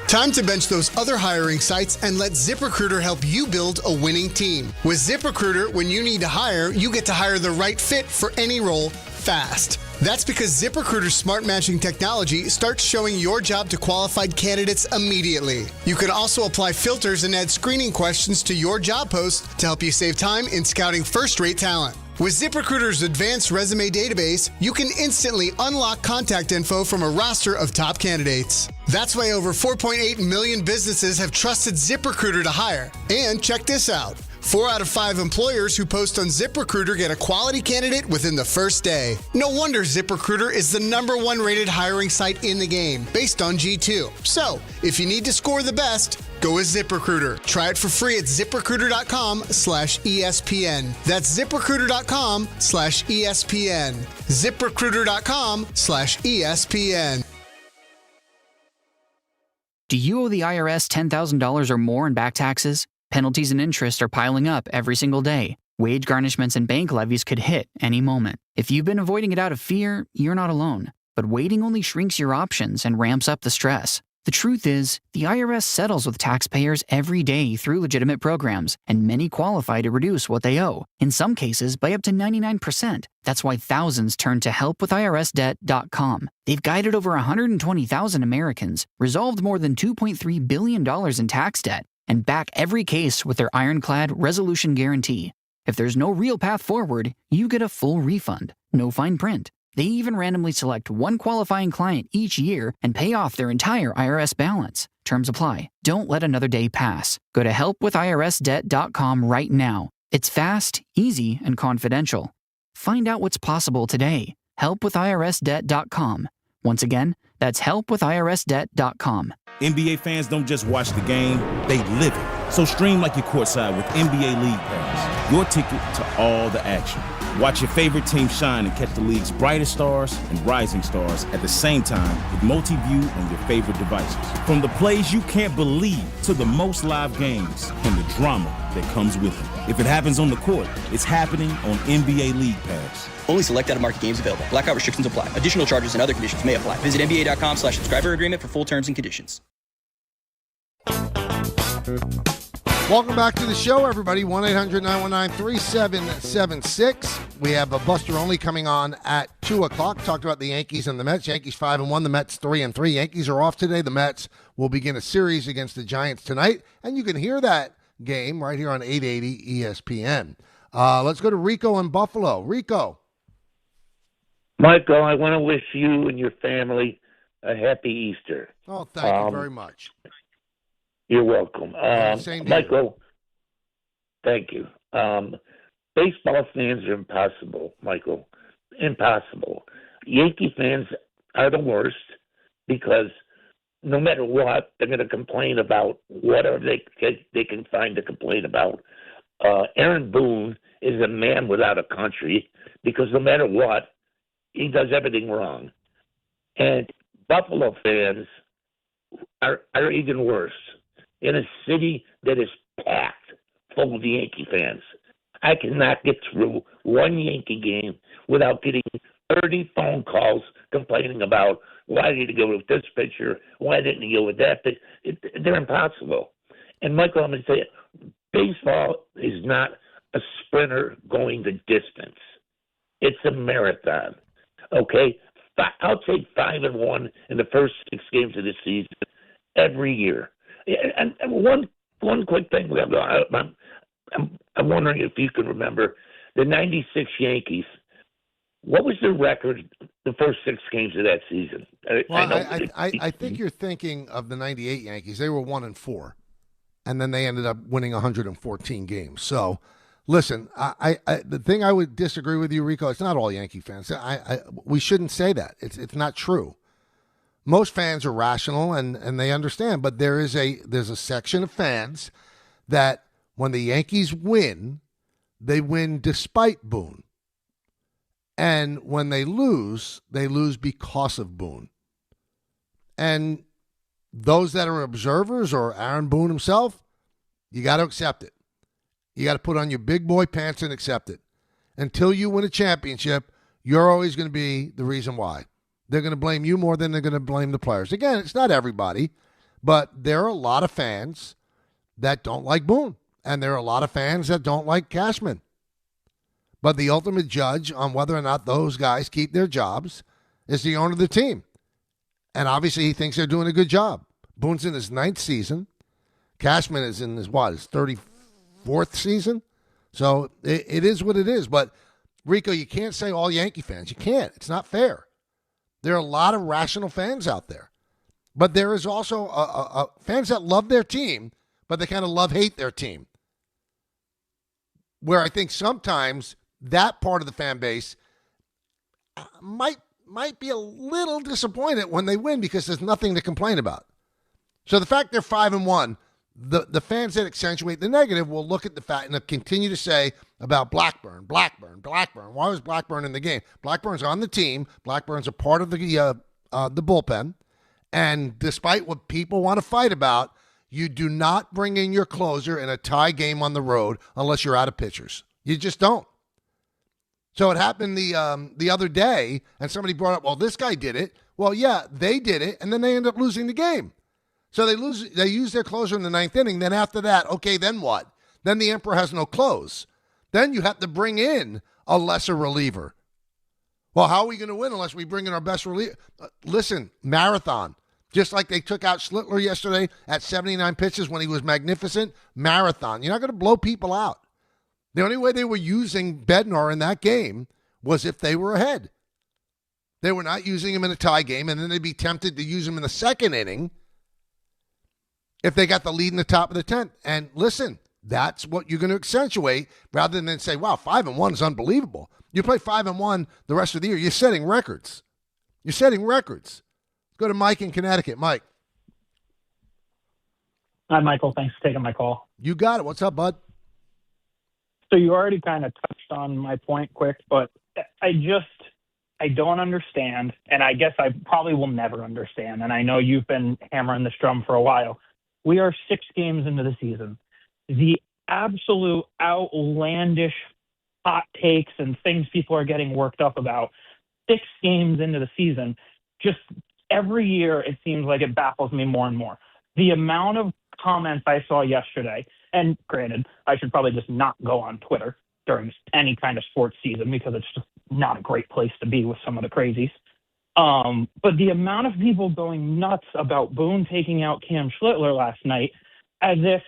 Time to bench those other hiring sites and let ZipRecruiter help you build a winning team. With ZipRecruiter, when you need to hire, you get to hire the right fit for any role fast. That's because ZipRecruiter's smart matching technology starts showing your job to qualified candidates immediately. You can also apply filters and add screening questions to your job post to help you save time in scouting first-rate talent. With ZipRecruiter's advanced resume database, you can instantly unlock contact info from a roster of top candidates. That's why over 4.8 million businesses have trusted ZipRecruiter to hire. And check this out. 4 out of 5 employers who post on ZipRecruiter get a quality candidate within the first day. No wonder ZipRecruiter is the #1 rated hiring site in the game, based on G2. So, if you need to score the best, go with ZipRecruiter. Try it for free at ZipRecruiter.com/ESPN. That's ZipRecruiter.com/ESPN. ZipRecruiter.com/ESPN. Do you owe the IRS $10,000 or more in back taxes? Penalties and interest are piling up every single day. Wage garnishments and bank levies could hit any moment. If you've been avoiding it out of fear, you're not alone. But waiting only shrinks your options and ramps up the stress. The truth is, the IRS settles with taxpayers every day through legitimate programs, and many qualify to reduce what they owe, in some cases by up to 99%. That's why thousands turn to helpwithirsdebt.com. They've guided over 120,000 Americans, resolved more than $2.3 billion in tax debt, and back every case with their ironclad resolution guarantee. If there's no real path forward, you get a full refund, no fine print. They even randomly select one qualifying client each year and pay off their entire IRS balance. Terms apply. Don't let another day pass. Go to helpwithirsdebt.com right now. It's fast, easy, and confidential. Find out what's possible today. Helpwithirsdebt.com. Once again, that's helpwithirsdebt.com. NBA fans don't just watch the game, they live it. So stream like you're courtside with NBA League Pass, your ticket to all the action. Watch your favorite team shine and catch the league's brightest stars and rising stars at the same time with multi-view on your favorite devices. From the plays you can't believe to the most live games and the drama that comes with it. If it happens on the court, it's happening on NBA League Pass. Only select out-of-market games available. Blackout restrictions apply. Additional charges and other conditions may apply. Visit NBA.com/subscriber agreement for full terms and conditions. Welcome back to the show, everybody. 1-800-919-3776. We have a Buster Olney coming on at 2 o'clock. Talked about the Yankees and the Mets. Yankees 5-1, the Mets 3-3. Yankees are off today. The Mets will begin a series against the Giants tonight. And you can hear that game right here on 880 ESPN. Let's go to Rico in Buffalo. Rico. Michael, I want to wish you and your family a happy Easter. Oh, thank you very much. You're welcome. Same to Michael, you. Thank you. Baseball fans are impossible, Michael. impossible. Yankee fans are the worst because no matter what, they're going to complain about whatever they can find to complain about. Aaron Boone is a man without a country because no matter what, he does everything wrong. And Buffalo fans are even worse. In a city that is packed full of Yankee fans, I cannot get through one Yankee game without getting 30 phone calls complaining about why did he go with this pitcher, why didn't he go with that pitcher. They're impossible. And Michael, I'm going to tell you, baseball is not a sprinter going the distance. It's a marathon. Okay? I'll take 5-1 in the first 6 games of the season every year. And one quick thing, I'm wondering if you can remember the 96 Yankees. What was the record the first 6 games of that season? I think you're thinking of the 98 Yankees. They were 1-4, and then they ended up winning 114 games. So, listen, the thing I would disagree with you, Rico, it's not all Yankee fans. We shouldn't say that. It's not true. Most fans are rational and they understand, but there's a section of fans that when the Yankees win, they win despite Boone. And when they lose because of Boone. And those that are observers or Aaron Boone himself, you got to accept it. You got to put on your big boy pants and accept it. Until you win a championship, you're always going to be the reason why. They're going to blame you more than they're going to blame the players. Again, it's not everybody, but there are a lot of fans that don't like Boone. And there are a lot of fans that don't like Cashman. But the ultimate judge on whether or not those guys keep their jobs is the owner of the team. And obviously he thinks they're doing a good job. Boone's in his 9th season. Cashman is in his 34th season? So it is what it is. But, Rico, you can't say all Yankee fans. You can't. It's not fair. There are a lot of rational fans out there. But there is also fans that love their team, but they kind of love-hate their team. Where I think sometimes that part of the fan base might be a little disappointed when they win because there's nothing to complain about. So the fact they're 5-1, the fans that accentuate the negative will look at the fact and continue to say about Blackburn. Why was Blackburn in the game? Blackburn's on the team. Blackburn's a part of the bullpen. And despite what people want to fight about, you do not bring in your closer in a tie game on the road unless you're out of pitchers. You just don't. So it happened the other day, and somebody brought up, well, this guy did it. Well, yeah, they did it, and then they end up losing the game. So they use their closer in the 9th inning. Then after that, okay, then what? Then the Emperor has no close. Then you have to bring in a lesser reliever. Well, how are we going to win unless we bring in our best reliever? Listen, marathon. Just like they took out Schlittler yesterday at 79 pitches when he was magnificent. Marathon. You're not going to blow people out. The only way they were using Bednar in that game was if they were ahead. They were not using him in a tie game, and then they'd be tempted to use him in the 2nd inning if they got the lead in the top of the 10th. And listen, that's what you're going to accentuate rather than say, wow, 5-1 is unbelievable. You play 5-1 the rest of the year, you're setting records. You're setting records. Go to Mike in Connecticut. Mike. Hi, Michael. Thanks for taking my call. You got it. What's up, bud? So you already kind of touched on my point quick, but I don't understand, and I guess I probably will never understand, and I know you've been hammering this drum for a while. We are 6 games into the season. The absolute outlandish hot takes and things people are getting worked up about 6 games into the season, just every year it seems like it baffles me more and more. The amount of comments I saw yesterday, and granted, I should probably just not go on Twitter during any kind of sports season because it's just not a great place to be with some of the crazies. But the amount of people going nuts about Boone taking out Cam Schlittler last night as if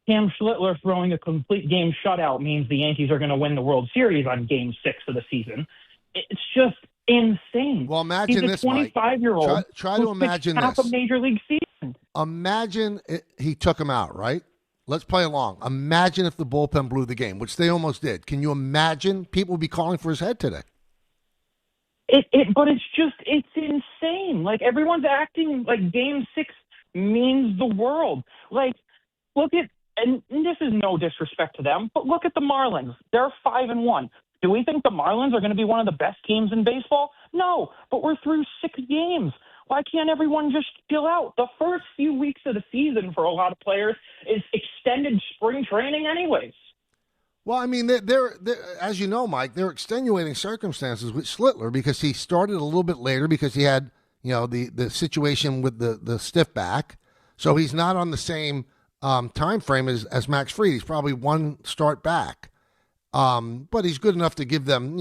Cam Schlittler throwing a complete game shutout means the Yankees are going to win the World Series on Game 6 of the season. It's just insane. Well, imagine He's a this, Mike. 25-year-old. Try to imagine half this. a major league season. Imagine he took him out, right? Let's play along. Imagine if the bullpen blew the game, which they almost did. Can you imagine? People would be calling for his head today. But it's insane. Like, everyone's acting like Game 6 means the world. Like, look at, and this is no disrespect to them, but look at the Marlins. They're 5-1. Do we think the Marlins are going to be one of the best teams in baseball? No, but we're through 6 games. Why can't everyone just chill out? The first few weeks of the season for a lot of players is extended spring training anyways. Well, I mean, they're as you know, Mike, they're extenuating circumstances with Schlittler because he started a little bit later because he had, the situation with the stiff back. So he's not on the same time frame as Max Fried. He's probably one start back. But he's good enough to give them,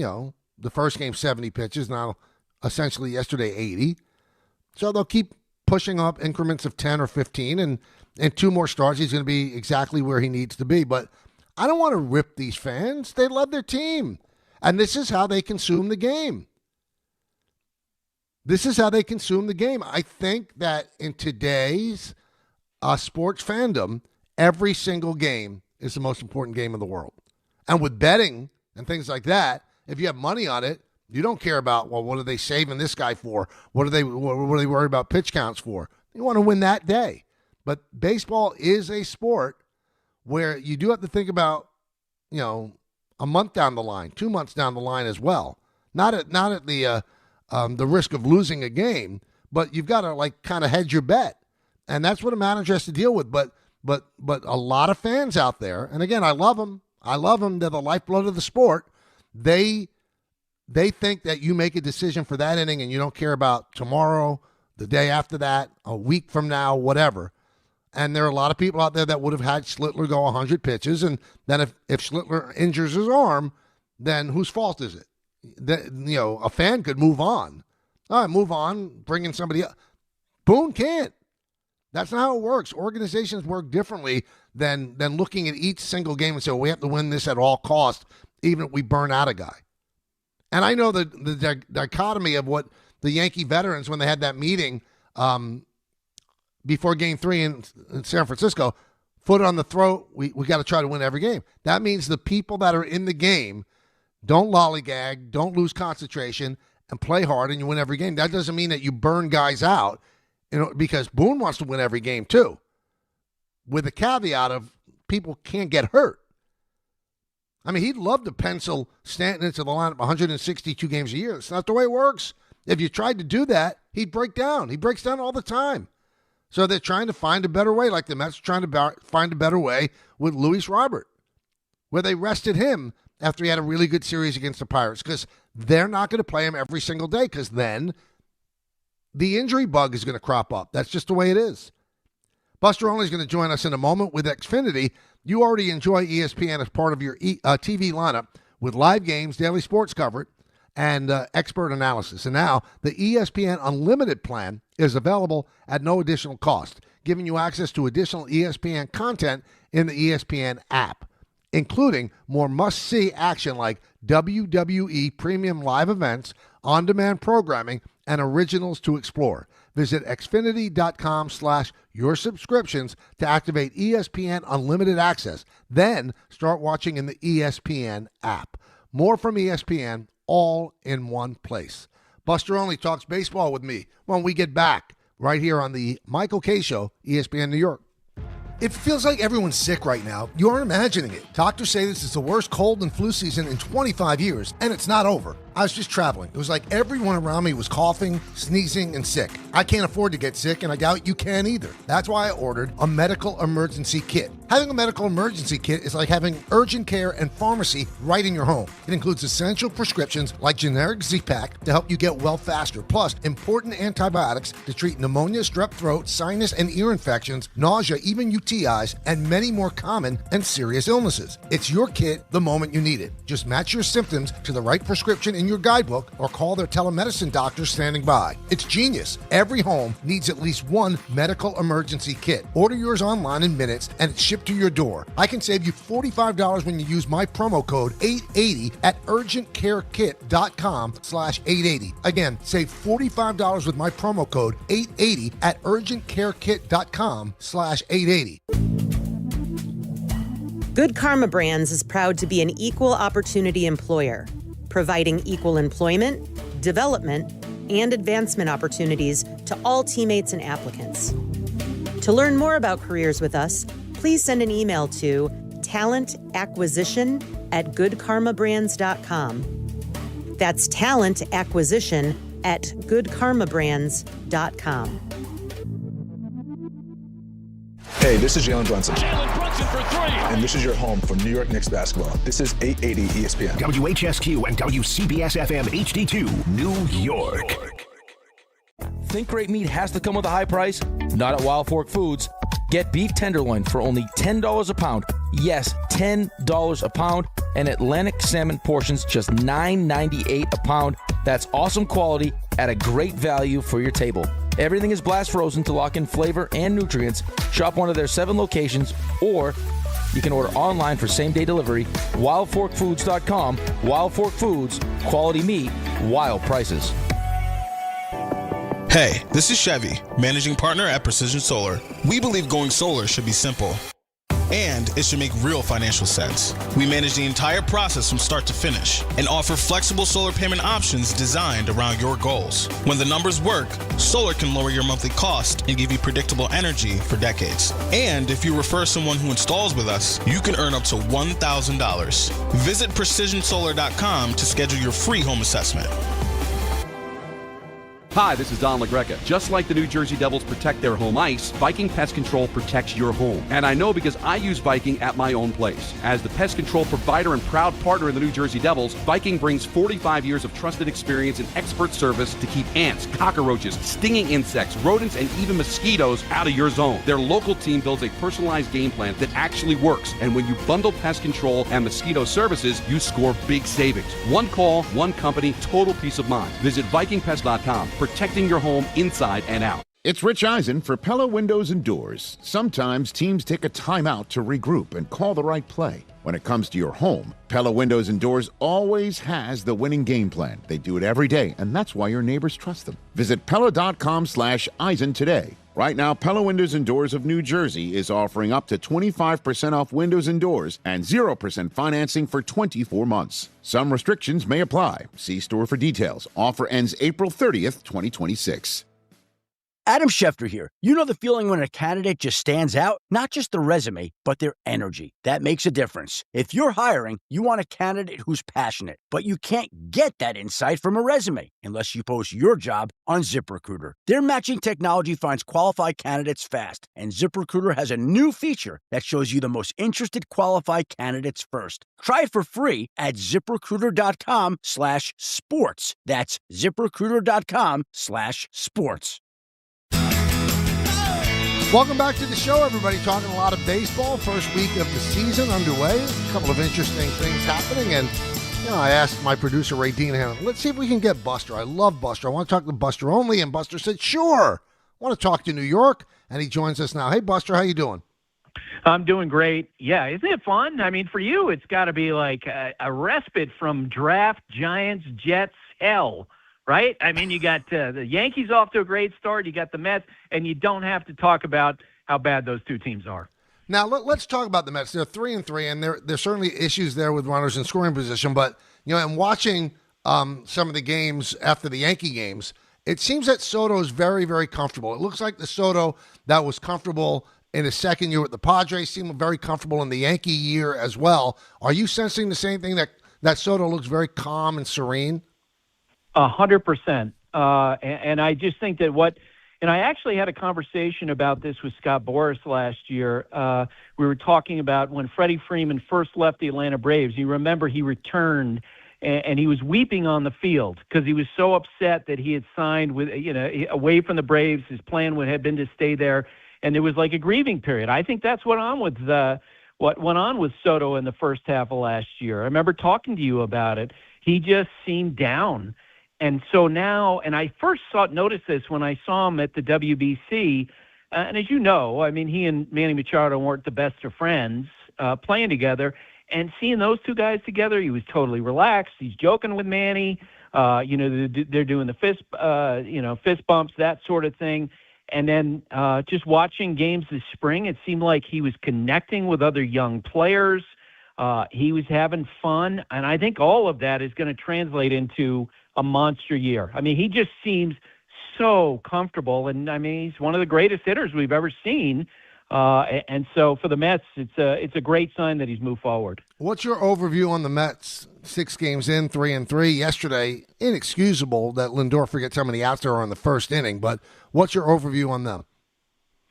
the first game 70 pitches, now essentially yesterday 80. So they'll keep pushing up increments of 10 or 15, and in 2 more starts, he's going to be exactly where he needs to be. But I don't want to rip these fans. They love their team. And this is how they consume the game. I think that in today's sports fandom, every single game is the most important game in the world. And with betting and things like that, if you have money on it, you don't care about, well, what are they saving this guy for? What are they worried about pitch counts for? You want to win that day. But baseball is a sport where you do have to think about, a month down the line, 2 months down the line as well. Not at the risk of losing a game, but you've got to kind of hedge your bet, and that's what a manager has to deal with. But a lot of fans out there, and again, I love them. They're the lifeblood of the sport. They think that you make a decision for that inning and you don't care about tomorrow, the day after that, a week from now, whatever. And there are a lot of people out there that would have had Schlittler go 100 pitches, and then if Schlittler injures his arm, then whose fault is it? A fan could move on. All right, move on, bring in somebody else. Boone can't. That's not how it works. Organizations work differently than looking at each single game and say, well, we have to win this at all costs, even if we burn out a guy. And I know the dichotomy of what the Yankee veterans, when they had that meeting before Game 3 in San Francisco, foot on the throat, we got to try to win every game. That means the people that are in the game don't lollygag, don't lose concentration, and play hard, and you win every game. That doesn't mean that you burn guys out, because Boone wants to win every game too, with the caveat of people can't get hurt. I mean, he'd love to pencil Stanton into the lineup 162 games a year. It's not the way it works. If you tried to do that, he'd break down. He breaks down all the time. So they're trying to find a better way, like the Mets are trying to find a better way with Luis Robert, where they rested him after he had a really good series against the Pirates, because they're not going to play him every single day, because then the injury bug is going to crop up. That's just the way it is. Buster Olney is going to join us in a moment with Xfinity. You already enjoy ESPN as part of your TV lineup with live games, daily sports coverage, and expert analysis. And now the ESPN Unlimited plan is available at no additional cost, giving you access to additional ESPN content in the ESPN app, including more must-see action like WWE premium live events, on-demand programming, and originals to explore. Visit Xfinity.com/your subscriptions to activate ESPN Unlimited access. Then start watching in the ESPN app. More from ESPN, all in one place. Buster Olney talks baseball with me when we get back right here on the Michael Kay Show, ESPN New York. It feels like everyone's sick right now. You aren't imagining it. Doctors say this is the worst cold and flu season in 25 years, and it's not over. I was just traveling. It was like everyone around me was coughing, sneezing, and sick. I can't afford to get sick, and I doubt you can either. That's why I ordered a medical emergency kit. Having a medical emergency kit is like having urgent care and pharmacy right in your home. It includes essential prescriptions like generic Z-Pak to help you get well faster, plus important antibiotics to treat pneumonia, strep throat, sinus and ear infections, nausea, even UTIs, and many more common and serious illnesses. It's your kit the moment you need it. Just match your symptoms to the right prescription in your guidebook or call their telemedicine doctor standing by. It's genius. Every home needs at least one medical emergency kit. Order yours online in minutes and it's shipped to your door. I can save you $45 when you use my promo code 880 at urgentcarekit.com/880. Again, save $45 with my promo code 880 at urgentcarekit.com/880. Good Karma Brands is proud to be an equal opportunity employer, providing equal employment, development, and advancement opportunities to all teammates and applicants. To learn more about careers with us, please send an email to talentacquisition@goodkarmabrands.com. That's talentacquisition@goodkarmabrands.com. Hey, this is Jalen Brunson. Jalen Brunson for three. And this is your home for New York Knicks basketball. This is 880 ESPN. WHSQ and WCBS-FM HD2, New York. Think great meat has to come with a high price? Not at Wild Fork Foods. Get beef tenderloin for only $10 a pound. Yes, $10 a pound. And Atlantic salmon portions just $9.98 a pound. That's awesome quality at a great value for your table. Everything is blast frozen to lock in flavor and nutrients. Shop one of their 7 locations, or you can order online for same-day delivery. WildForkFoods.com. Wild Fork Foods, quality meat, wild prices. Hey, this is Chevy, managing partner at Precision Solar. We believe going solar should be simple, and it should make real financial sense. We manage the entire process from start to finish and offer flexible solar payment options designed around your goals. When the numbers work, solar can lower your monthly cost and give you predictable energy for decades. And if you refer someone who installs with us, you can earn up to $1,000. Visit PrecisionSolar.com to schedule your free home assessment. Hi, this is Don LaGreca. Just like the New Jersey Devils protect their home ice, Viking Pest Control protects your home. And I know because I use Viking at my own place. As the pest control provider and proud partner of the New Jersey Devils, Viking brings 45 years of trusted experience and expert service to keep ants, cockroaches, stinging insects, rodents, and even mosquitoes out of your zone. Their local team builds a personalized game plan that actually works. And when you bundle pest control and mosquito services, you score big savings. One call, one company, total peace of mind. Visit VikingPest.com. Protecting your home inside and out. It's Rich Eisen for Pella Windows and Doors. Sometimes teams take a timeout to regroup and call the right play. When it comes to your home, Pella Windows and Doors always has the winning game plan. They do it every day, and that's why your neighbors trust them. Visit Pella.com/Eisen today. Right now, Pella Windows and Doors of New Jersey is offering up to 25% off windows and doors and 0% financing for 24 months. Some restrictions may apply. See store for details. Offer ends April 30th, 2026. Adam Schefter here. You know the feeling when a candidate just stands out? Not just the resume, but their energy. That makes a difference. If you're hiring, you want a candidate who's passionate, but you can't get that insight from a resume unless you post your job on ZipRecruiter. Their matching technology finds qualified candidates fast, and ZipRecruiter has a new feature that shows you the most interested qualified candidates first. Try it for free at ZipRecruiter.com/sports. That's ZipRecruiter.com/sports. Welcome back to the show, everybody. Talking a lot of baseball. First week of the season underway. A couple of interesting things happening. And, I asked my producer, Ray Deanahan, let's see if we can get Buster. I love Buster. I want to talk to Buster only. And Buster said, sure. I want to talk to New York. And he joins us now. Hey, Buster, how you doing? I'm doing great. Yeah, isn't it fun? I mean, for you, it's got to be like a respite from draft, Giants, Jets, hell. Right? I mean, you got the Yankees off to a great start. You got the Mets, and you don't have to talk about how bad those two teams are. Now, let's talk about the Mets. They're 3-3, and there's certainly issues there with runners in scoring position. But, and watching some of the games after the Yankee games, it seems that Soto is very, very comfortable. It looks like the Soto that was comfortable in his second year with the Padres seemed very comfortable in the Yankee year as well. Are you sensing the same thing, that Soto looks very calm and serene? 100%. And I just think that and I actually had a conversation about this with Scott Boras last year. We were talking about when Freddie Freeman first left the Atlanta Braves. You remember he returned and he was weeping on the field because he was so upset that he had signed with, away from the Braves. His plan had been to stay there. And there was like a grieving period. I think that's what went on with Soto in the first half of last year. I remember talking to you about it. He just seemed down. And so now, and I first noticed this when I saw him at the WBC, and as you know, I mean, he and Manny Machado weren't the best of friends playing together, and seeing those two guys together, he was totally relaxed. He's joking with Manny, they're doing the fist bumps, that sort of thing. And then just watching games this spring, it seemed like he was connecting with other young players. He was having fun, and I think all of that is going to translate into a monster year. I mean, he just seems so comfortable, and I mean, he's one of the greatest hitters we've ever seen. And so for the Mets, it's a great sign that he's moved forward. What's your overview on the Mets? 6 games in, 3-3. Yesterday, inexcusable that Lindor forgets how many outs there are in the first inning. But what's your overview on them?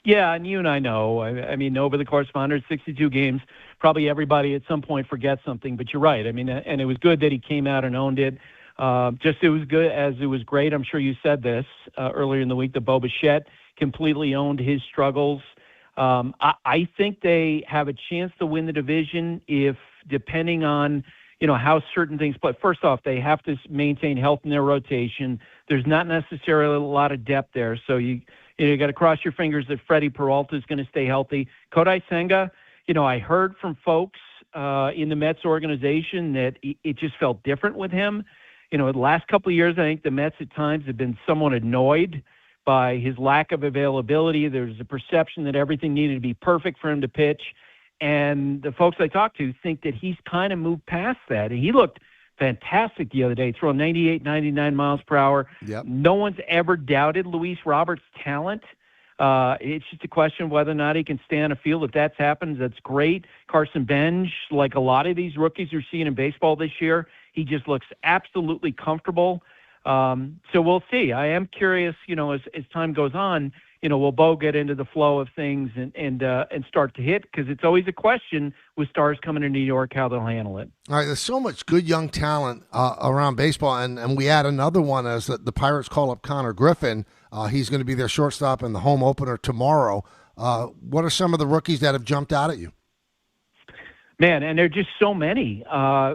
Yeah, and you and I know. I mean, over the course of 162 games, probably everybody at some point forgets something. But you're right. I mean, and it was good that he came out and owned it. It was good as it was great. I'm sure you said this earlier in the week that Bo Bichette completely owned his struggles. I think they have a chance to win the division if, depending on, how certain things play. First off, they have to maintain health in their rotation. There's not necessarily a lot of depth there, so you got to cross your fingers that Freddie Peralta is going to stay healthy. Kodai Senga, I heard from folks in the Mets organization that it just felt different with him. The last couple of years, I think the Mets at times have been somewhat annoyed by his lack of availability. There's a perception that everything needed to be perfect for him to pitch. And the folks I talked to think that he's kind of moved past that. And he looked fantastic the other day, throwing 98, 99 miles per hour. Yep. No one's ever doubted Luis Roberts' talent. It's just a question of whether or not he can stay on a field. If that's happened, that's great. Carson Bench, like a lot of these rookies we're seeing in baseball this year, he just looks absolutely comfortable. So we'll see. I am curious, as time goes on, will Bo get into the flow of things and start to hit? Because it's always a question with stars coming to New York how they'll handle it. All right, there's so much good young talent around baseball, and we add another one as the Pirates call up Connor Griffin. He's going to be their shortstop in the home opener tomorrow. What are some of the rookies that have jumped out at you? Man, and there are just so many.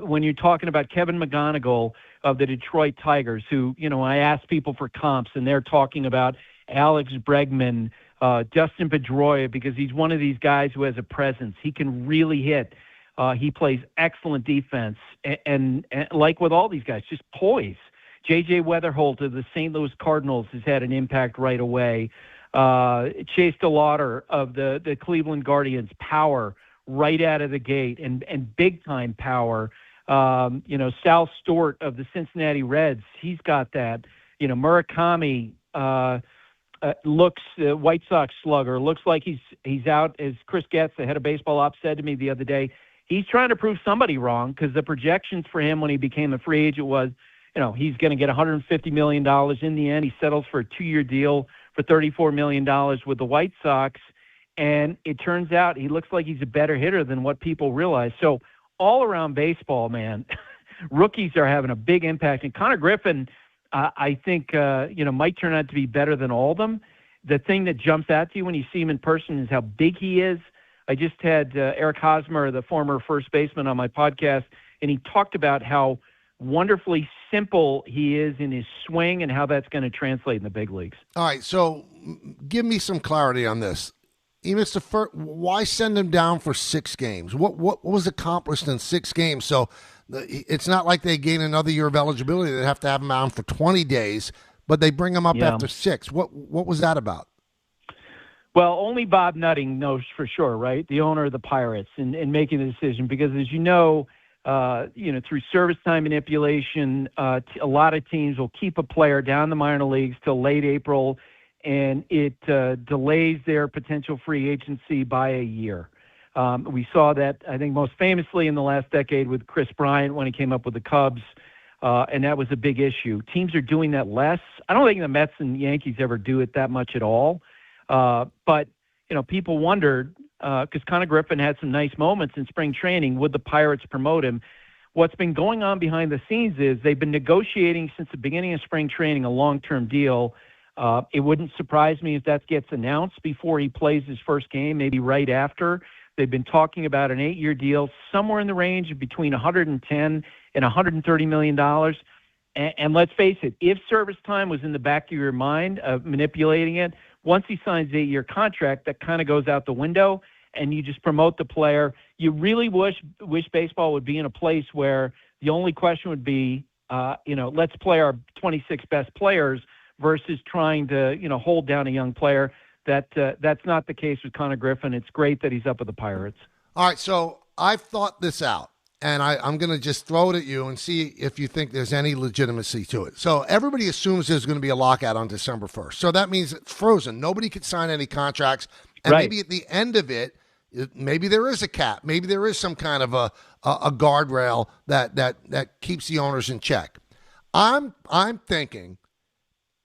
When you're talking about Kevin McGonigal of the Detroit Tigers, who, I asked people for comps, and they're talking about Alex Bregman, Dustin Pedroia, because he's one of these guys who has a presence. He can really hit. He plays excellent defense. And like with all these guys, just poise. J.J. Weatherholt of the St. Louis Cardinals has had an impact right away. Chase DeLauder of the Cleveland Guardians, power right out of the gate and big-time power. Sal Stewart of the Cincinnati Reds, he's got that. Murakami looks White Sox slugger. Looks like he's out, as Chris Getz, the head of baseball ops, said to me the other day. He's trying to prove somebody wrong because the projections for him when he became a free agent was, he's going to get $150 million. In the end, he settles for a 2-year deal for $34 million with the White Sox. And it turns out he looks like he's a better hitter than what people realize. So all around baseball, man, rookies are having a big impact. And Connor Griffin, I think, might turn out to be better than all of them. The thing that jumps out to you when you see him in person is how big he is. I just had Eric Hosmer, the former first baseman, on my podcast, and he talked about how wonderfully simple he is in his swing and how that's going to translate in the big leagues. All right, so give me some clarity on this. Why send him down for 6 games? What was accomplished in 6 games? So it's not like they gain another year of eligibility. They have to have him out for 20 days, but they bring him up after 6. What was that about? Well, only Bob Nutting knows for sure, right? The owner of the Pirates, in making the decision, because as you know, through service time manipulation, a lot of teams will keep a player down the minor leagues till late April, and it delays their potential free agency by a year. We saw that, I think, most famously in the last decade with Chris Bryant when he came up with the Cubs, and that was a big issue. Teams are doing that less. I don't think the Mets and Yankees ever do it that much at all. But, people wondered, because Connor Griffin had some nice moments in spring training, would the Pirates promote him? What's been going on behind the scenes is they've been negotiating since the beginning of spring training a long-term deal. It wouldn't surprise me if that gets announced before he plays his first game, maybe right after. They've been talking about an 8-year deal, somewhere in the range of between $110 and $130 million. And let's face it, if service time was in the back of your mind of manipulating it, once he signs the 8-year contract, that kind of goes out the window, and you just promote the player. You really wish baseball would be in a place where the only question would be, let's play our 26 best players versus trying to, hold down a young player. That's not the case with Connor Griffin. It's great that he's up with the Pirates. All right, so I've thought this out, and I'm going to just throw it at you and see if you think there's any legitimacy to it. So everybody assumes there's going to be a lockout on December 1st. So that means it's frozen. Nobody could sign any contracts. And maybe at the end of it, maybe there is a cap. Maybe there is some kind of a guardrail that keeps the owners in check. I'm thinking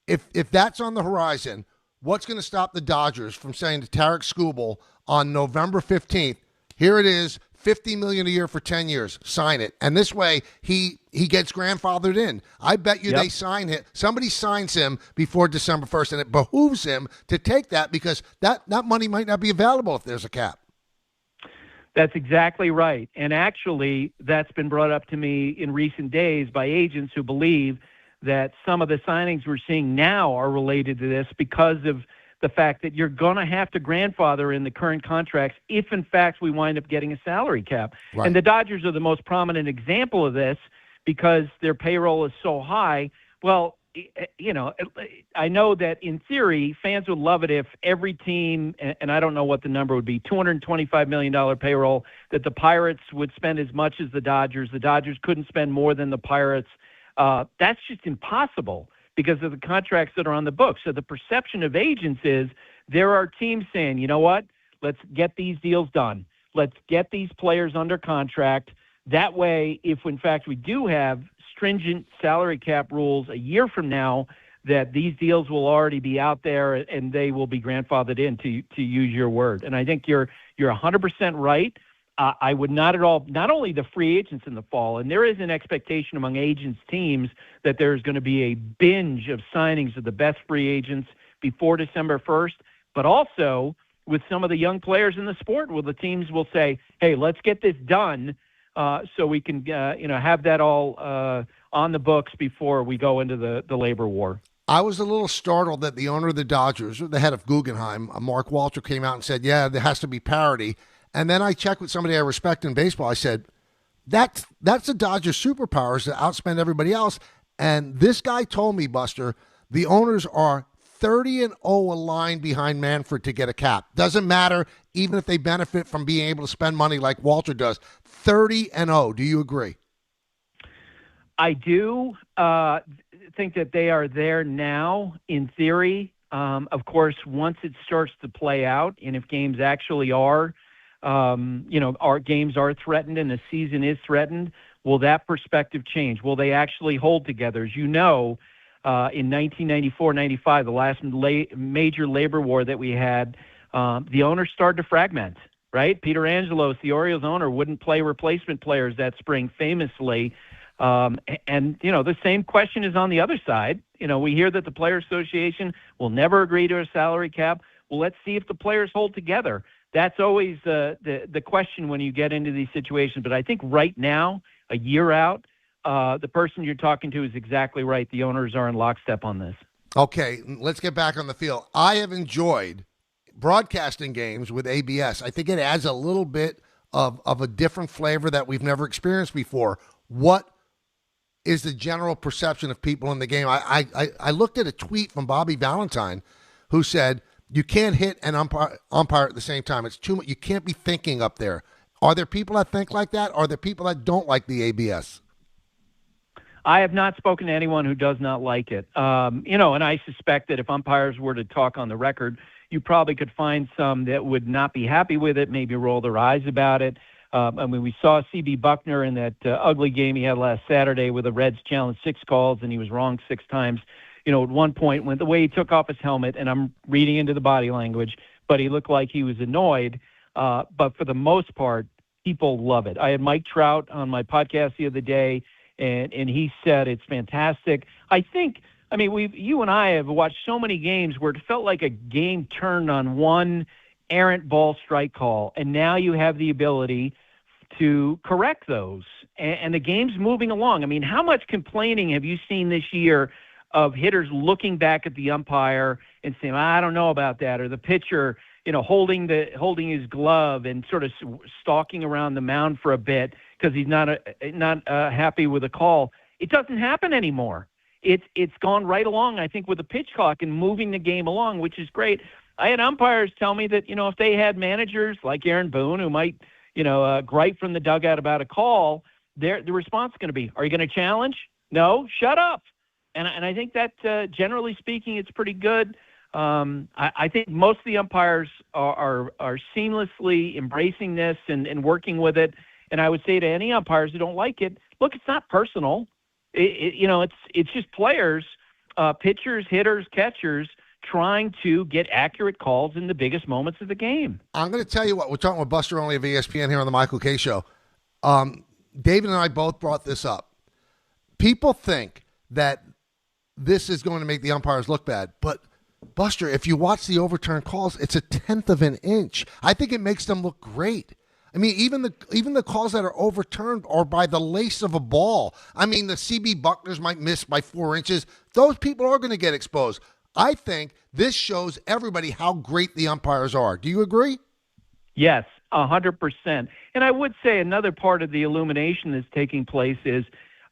if that's on the horizon, what's going to stop the Dodgers from saying to Tarek Skubal on November 15th, here it is, $50 million a year for 10 years, sign it. And this way he gets grandfathered in. I bet you they sign it. Somebody signs him before December 1st, and it behooves him to take that because that money might not be available if there's a cap. That's exactly right. And actually, that's been brought up to me in recent days by agents who believe that some of the signings we're seeing now are related to this because of the fact that you're going to have to grandfather in the current contracts if, in fact, we wind up getting a salary cap. Right. And the Dodgers are the most prominent example of this because their payroll is so high. Well, you know, I know that in theory, fans would love it if every team, and I don't know what the number would be, $225 million payroll, that the Pirates would spend as much as the Dodgers. The Dodgers couldn't spend more than the Pirates. That's just impossible because of the contracts that are on the books. So the perception of agents is there are teams saying, you know what, let's get these deals done. Let's get these players under contract. That way, if in fact we do have stringent salary cap rules a year from now, that these deals will already be out there and they will be grandfathered in, to use your word. And I think you're 100% right. I would not at all, not only the free agents in the fall, and there is an expectation among agents teams that there's going to be a binge of signings of the best free agents before December 1st, but also with some of the young players in the sport, well, the teams will say, hey, let's get this done so we can have that all on the books before we go into the labor war. I was a little startled that the owner of the Dodgers, the head of Guggenheim, Mark Walter, came out and said, yeah, there has to be parity. And then I checked with somebody I respect in baseball. I said, that's the Dodgers' superpowers to outspend everybody else. And this guy told me, Buster, the owners are 30-0 aligned behind Manfred to get a cap. Doesn't matter, even if they benefit from being able to spend money like Walter does. 30-0. Do you agree? I do think that they are there now, in theory. Of course, once it starts to play out, and if games actually are, our games are threatened and the season is threatened, will that perspective change? Will they actually hold together? As you know, in 1994-95, the last major labor war that we had, the owners started to fragment, right? Peter Angelos, the Orioles owner, wouldn't play replacement players that spring famously. And the same question is on the other side. We hear that the Players Association will never agree to a salary cap. Well, let's see if the players hold together. That's always the question when you get into these situations. But I think right now, a year out, the person you're talking to is exactly right. The owners are in lockstep on this. Okay, let's get back on the field. I have enjoyed broadcasting games with ABS. I think it adds a little bit of a different flavor that we've never experienced before. What is the general perception of people in the game? I looked at a tweet from Bobby Valentine who said, you can't hit and umpire at the same time. It's too much. You can't be thinking up there. Are there people that think like that? Are there people that don't like the ABS? I have not spoken to anyone who does not like it. And I suspect that if umpires were to talk on the record, you probably could find some that would not be happy with it, maybe roll their eyes about it. We saw C.B. Buckner in that ugly game he had last Saturday where the Reds challenged 6 calls and he was wrong 6 times. At one point, when the way he took off his helmet, and I'm reading into the body language, but he looked like he was annoyed. But for the most part, people love it. I had Mike Trout on my podcast the other day, and he said it's fantastic. I think, you and I have watched so many games where it felt like a game turned on one errant ball strike call, and now you have the ability to correct those, and the game's moving along. How much complaining have you seen this year of hitters looking back at the umpire and saying, I don't know about that, or the pitcher, holding his glove and sort of stalking around the mound for a bit because he's not happy with a call? It doesn't happen anymore. It's gone right along, I think, with the pitch clock and moving the game along, which is great. I had umpires tell me that, if they had managers like Aaron Boone who might, gripe from the dugout about a call, the response is going to be, are you going to challenge? No, shut up. And I think that, generally speaking, it's pretty good. I think most of the umpires are seamlessly embracing this and working with it. And I would say to any umpires who don't like it, look, it's not personal. It's just players, pitchers, hitters, catchers, trying to get accurate calls in the biggest moments of the game. I'm going to tell you what, we're talking with Buster Olney of ESPN here on the Michael Kay Show. David and I both brought this up. People think that this is going to make the umpires look bad, but Buster, if you watch the overturned calls, it's a 1/10 of an inch. I think it makes them look great. I mean, even the calls that are overturned are by the lace of a ball. I mean, the CB Buckners might miss by 4 inches. Those people are going to get exposed. I think this shows everybody how great the umpires are. Do you agree? Yes, 100%. And I would say another part of the illumination that's taking place is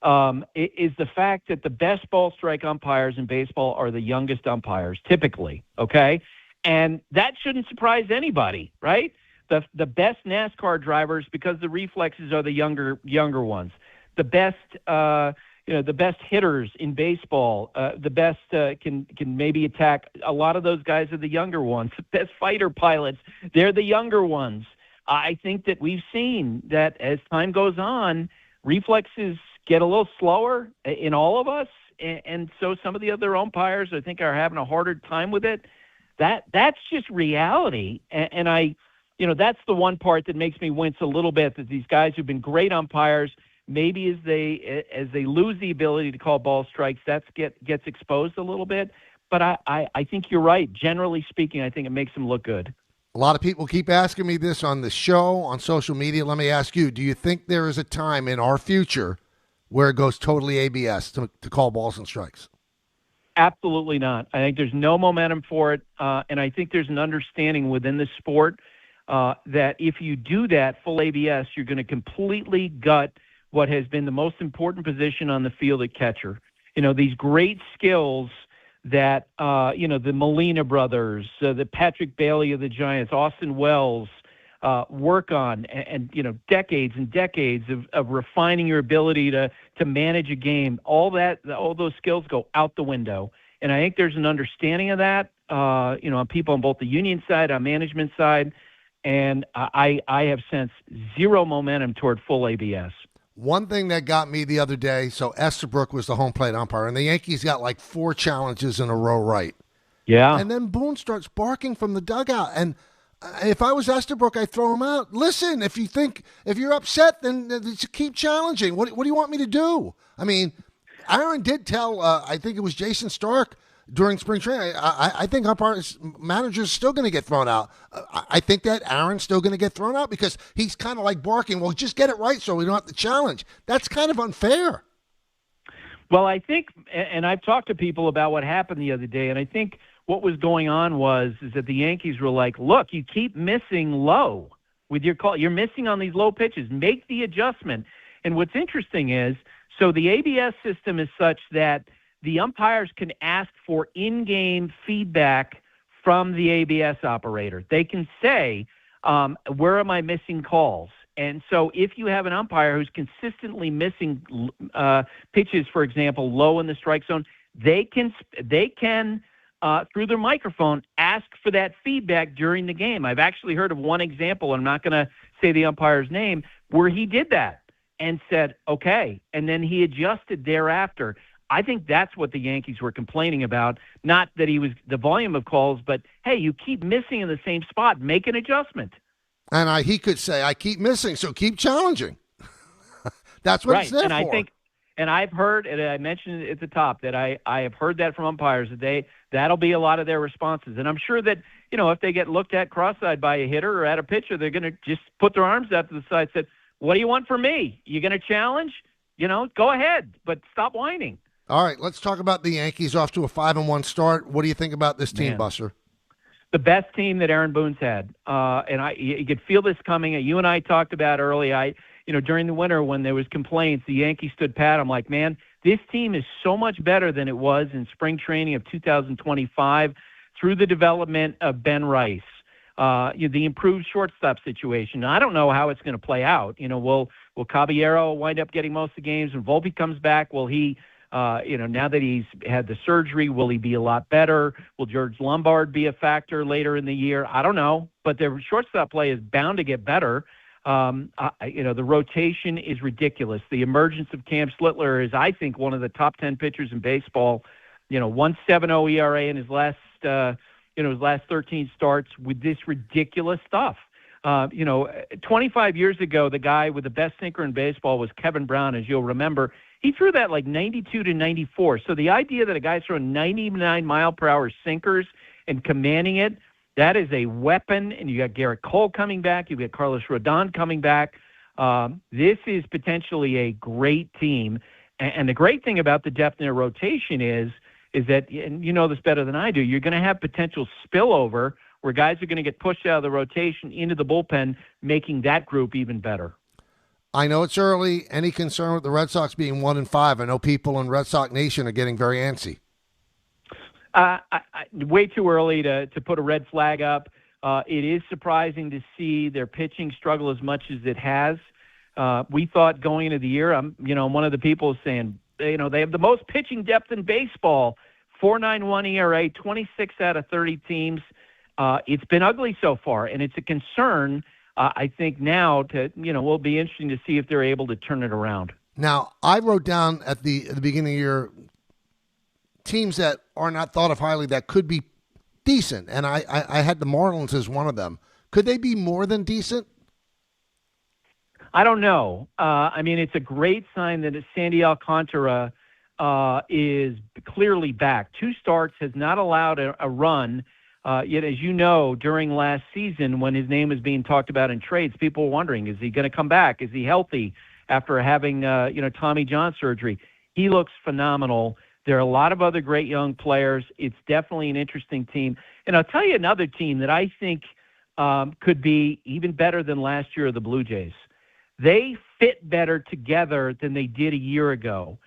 the fact that the best ball strike umpires in baseball are the youngest umpires, typically, okay? And that shouldn't surprise anybody, right? The best NASCAR drivers, because the reflexes are the younger ones. The best the best hitters in baseball, the best can maybe attack. A lot of those guys are the younger ones. The best fighter pilots, they're the younger ones. I think that we've seen that as time goes on, reflexes get a little slower in all of us, and so some of the other umpires, I think, are having a harder time with it. That's just reality, and that's the one part that makes me wince a little bit, that these guys who've been great umpires, maybe as they lose the ability to call ball strikes, that gets exposed a little bit. But I think you're right. Generally speaking, I think it makes them look good. A lot of people keep asking me this on the show, on social media. Let me ask you, do you think there is a time in our future where it goes totally ABS to call balls and strikes? Absolutely not. I think there's no momentum for it, and I think there's an understanding within the sport that if you do that full ABS, you're going to completely gut what has been the most important position on the field at catcher. These great skills that, the Molina brothers, the Patrick Bailey of the Giants, Austin Wells work on, and decades and decades of refining your ability to manage a game. All those skills go out the window. And I think there's an understanding of that, on people on both the union side, on management side, and I have sensed zero momentum toward full ABS. One thing that got me the other day, so Estabrook was the home plate umpire, and the Yankees got like 4 challenges in a row right. Yeah. And then Boone starts barking from the dugout, and if I was Estabrook, I'd throw him out. Listen, if you're upset, then keep challenging. What do you want me to do? I mean, Aaron did tell, I think it was Jason Stark during spring training, I think umpires, managers are still going to get thrown out. I think that Aaron's still going to get thrown out because he's kind of like barking, well, just get it right so we don't have to challenge. That's kind of unfair. Well, I think, and I've talked to people about what happened the other day, and I think what was going on is that the Yankees were like, look, you keep missing low with your call. You're missing on these low pitches. Make the adjustment. And what's interesting is, so the ABS system is such that the umpires can ask for in-game feedback from the ABS operator. They can say, where am I missing calls? And so if you have an umpire who's consistently missing pitches, for example, low in the strike zone, they can through their microphone, ask for that feedback during the game. I've actually heard of one example, I'm not going to say the umpire's name, where he did that and said, okay, and then he adjusted thereafter. I think that's what the Yankees were complaining about, not that he was the volume of calls, but, hey, you keep missing in the same spot. Make an adjustment. And he could say, I keep missing, so keep challenging. That's what it's there for. And I've heard, and I mentioned it at the top, that I have heard that from umpires, that that'll be a lot of their responses. And I'm sure that, if they get looked at cross-eyed by a hitter or at a pitcher, they're going to just put their arms out to the side and say, what do you want from me? You going to challenge? Go ahead, but stop whining. All right, let's talk about the Yankees off to a 5-1 start. What do you think about this team, Buster? The best team that Aaron Boone's had. And you could feel this coming. You and I talked about early. During the winter when there was complaints, the Yankees stood pat. I'm like, man, this team is so much better than it was in spring training of 2025 through the development of Ben Rice. the improved shortstop situation. I don't know how it's going to play out. Will Caballero wind up getting most of the games when Volpe comes back? Will he, now that he's had the surgery, will he be a lot better? Will George Lombard be a factor later in the year? I don't know, but their shortstop play is bound to get better. The rotation is ridiculous. The emergence of Cam Schlittler is, I think, one of the top 10 pitchers in baseball. 1.70 ERA in his last 13 starts with this ridiculous stuff. 25 years ago, the guy with the best sinker in baseball was Kevin Brown, as you'll remember. He threw that like 92 to 94. So the idea that a guy's throwing 99-mile-per-hour sinkers and commanding it, that is a weapon. And you got Garrett Cole coming back. You got Carlos Rodon coming back. This is potentially a great team. And the great thing about the depth in their rotation is that, and you know this better than I do, you're going to have potential spillover where guys are going to get pushed out of the rotation into the bullpen, making that group even better. I know it's early. Any concern with the Red Sox being 1-5? I know people in Red Sox Nation are getting very antsy. Way too early to put a red flag up. It is surprising to see their pitching struggle as much as it has. We thought going into the year, I'm one of the people saying, they have the most pitching depth in baseball, 4.91 ERA, 26 out of 30 teams. It's been ugly so far, and it's a concern. I think now will be interesting to see if they're able to turn it around. Now, I wrote down at the beginning of the year teams that are not thought of highly that could be decent, and I had the Marlins as one of them. Could they be more than decent? I don't know. It's a great sign that Sandy Alcantara is clearly back. 2 starts, has not allowed a run. Yet, as you know, during last season when his name was being talked about in trades, people were wondering, is he going to come back? Is he healthy after having, Tommy John surgery? He looks phenomenal. There are a lot of other great young players. It's definitely an interesting team. And I'll tell you another team that I think could be even better than last year, the Blue Jays. They fit better together than they did a year ago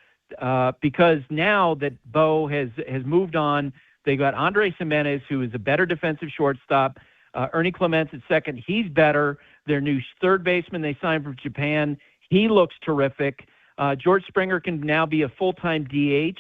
because now that Bo has moved on, they got Andres Gimenez, who is a better defensive shortstop. Ernie Clements at second. He's better. Their new third baseman they signed from Japan. He looks terrific. George Springer can now be a full-time DH,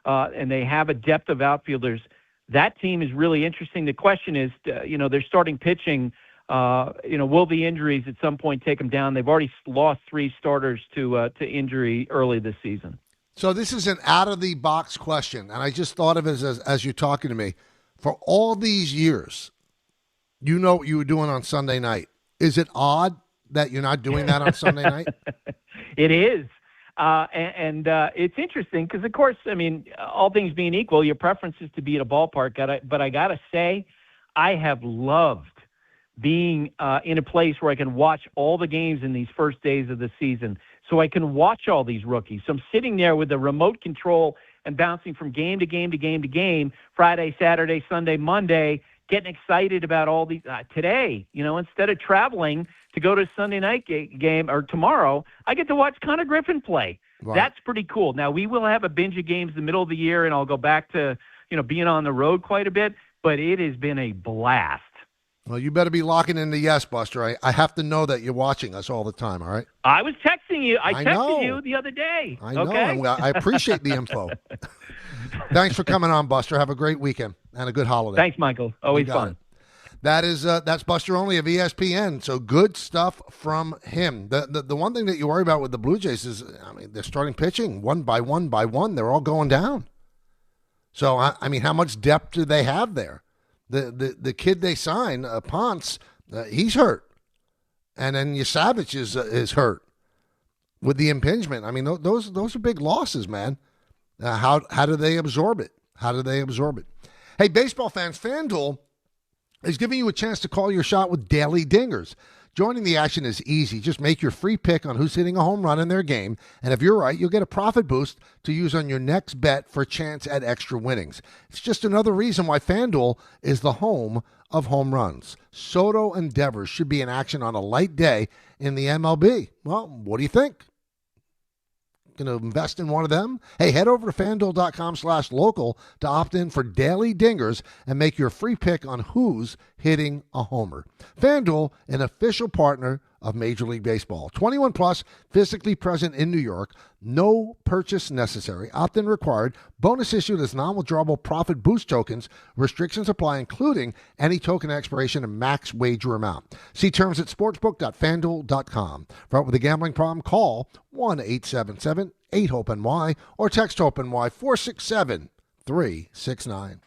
and they have a depth of outfielders. That team is really interesting. The question is, they're starting pitching. Will the injuries at some point take them down? They've already lost 3 starters to injury early this season. So this is an out-of-the-box question, and I just thought of it as you're talking to me. For all these years, you know what you were doing on Sunday night. Is it odd that you're not doing that on Sunday night? It is. And it's interesting because, of course, all things being equal, your preference is to be at a ballpark. But I got to say, I have loved being in a place where I can watch all the games in these first days of the season. So I can watch all these rookies. So I'm sitting there with the remote control and bouncing from game to game to game to game, Friday, Saturday, Sunday, Monday, getting excited about all these. Today, instead of traveling to go to a Sunday night game or tomorrow, I get to watch Connor Griffin play. Right. That's pretty cool. Now, we will have a binge of games in the middle of the year, and I'll go back to, being on the road quite a bit, but it has been a blast. Well, you better be locking in the yes, Buster. I have to know that you're watching us all the time, all right? I was texting you. I texted you the other day. I know. Okay? I appreciate the info. Thanks for coming on, Buster. Have a great weekend and a good holiday. Thanks, Michael. Always fun. That's Buster Olney of ESPN. So good stuff from him. The one thing that you worry about with the Blue Jays is, they're starting pitching one by one by one. They're all going down. So, how much depth do they have there? The kid they signed, Ponce, he's hurt. And then Yasavich is hurt with the impingement. Those are big losses, man. How do they absorb it? Hey, baseball fans, FanDuel is giving you a chance to call your shot with daily dingers. Joining the action is easy. Just make your free pick on who's hitting a home run in their game, and if you're right, you'll get a profit boost to use on your next bet for a chance at extra winnings. It's just another reason why FanDuel is the home of home runs. Soto and Devers should be in action on a light day in the MLB. Well, what do you think? going to invest in one of them? Hey, head over to FanDuel.com/local to opt in for daily dingers and make your free pick on who's hitting a homer. FanDuel, an official partner of Major League Baseball. 21 plus, physically present in New York. No purchase necessary. Opt-in required. Bonus issued as non-withdrawable profit boost tokens. Restrictions apply, including any token expiration and max wager amount. See terms at sportsbook.fanduel.com. For help with a gambling problem, call 1-877-8-HOPE-NY or text HOPE-NY 467-369.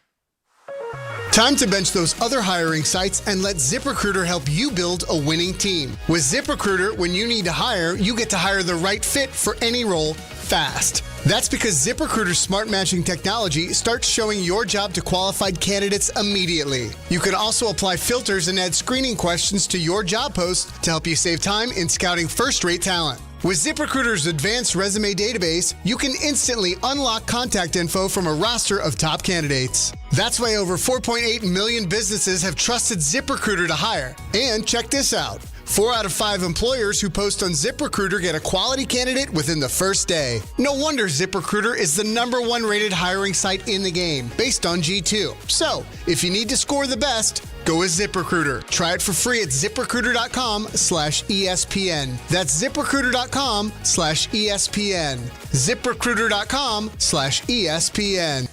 Time to bench those other hiring sites and let ZipRecruiter help you build a winning team. With ZipRecruiter, when you need to hire, you get to hire the right fit for any role fast. That's because ZipRecruiter's smart matching technology starts showing your job to qualified candidates immediately. You can also apply filters and add screening questions to your job post to help you save time in scouting first-rate talent. With ZipRecruiter's advanced resume database, you can instantly unlock contact info from a roster of top candidates. That's why over 4.8 million businesses have trusted ZipRecruiter to hire. And check this out. 4 out of 5 employers who post on ZipRecruiter get a quality candidate within the first day. No wonder ZipRecruiter is the #1 rated hiring site in the game, based on G2. So, if you need to score the best, go with ZipRecruiter. Try it for free at ZipRecruiter.com/ESPN. That's ZipRecruiter.com/ESPN. ZipRecruiter.com/ESPN.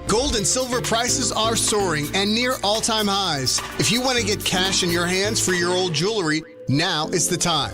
Gold and silver prices are soaring and near all-time highs. If you want to get cash in your hands for your old jewelry, now is the time.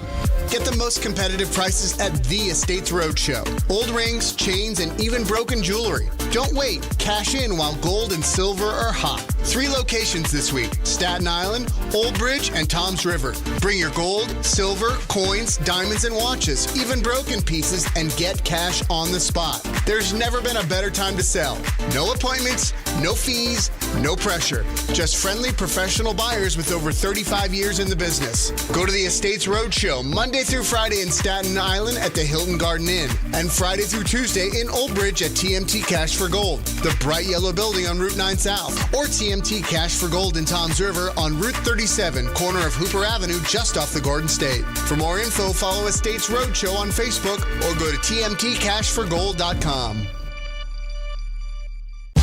Get the most competitive prices at the Estates Roadshow. Old rings, chains, and even broken jewelry. Don't wait. Cash in while gold and silver are hot. 3 locations this week: Staten Island, Old Bridge, and Toms River. Bring your gold, silver, coins, diamonds, and watches, even broken pieces, and get cash on the spot. There's never been a better time to sell. No appointments, no fees, no pressure. Just friendly professional buyers with over 35 years in the business. Go to the Estates Roadshow Monday through Friday in Staten Island at the Hilton Garden Inn, and Friday through Tuesday in Old Bridge at TMT Cash for Gold, the bright yellow building on Route 9 South, or TMT Cash for Gold in Toms River on Route 37, corner of Hooper Avenue, just off the Garden State. For more info, follow Estates Roadshow on Facebook or go to tmtcashforgold.com.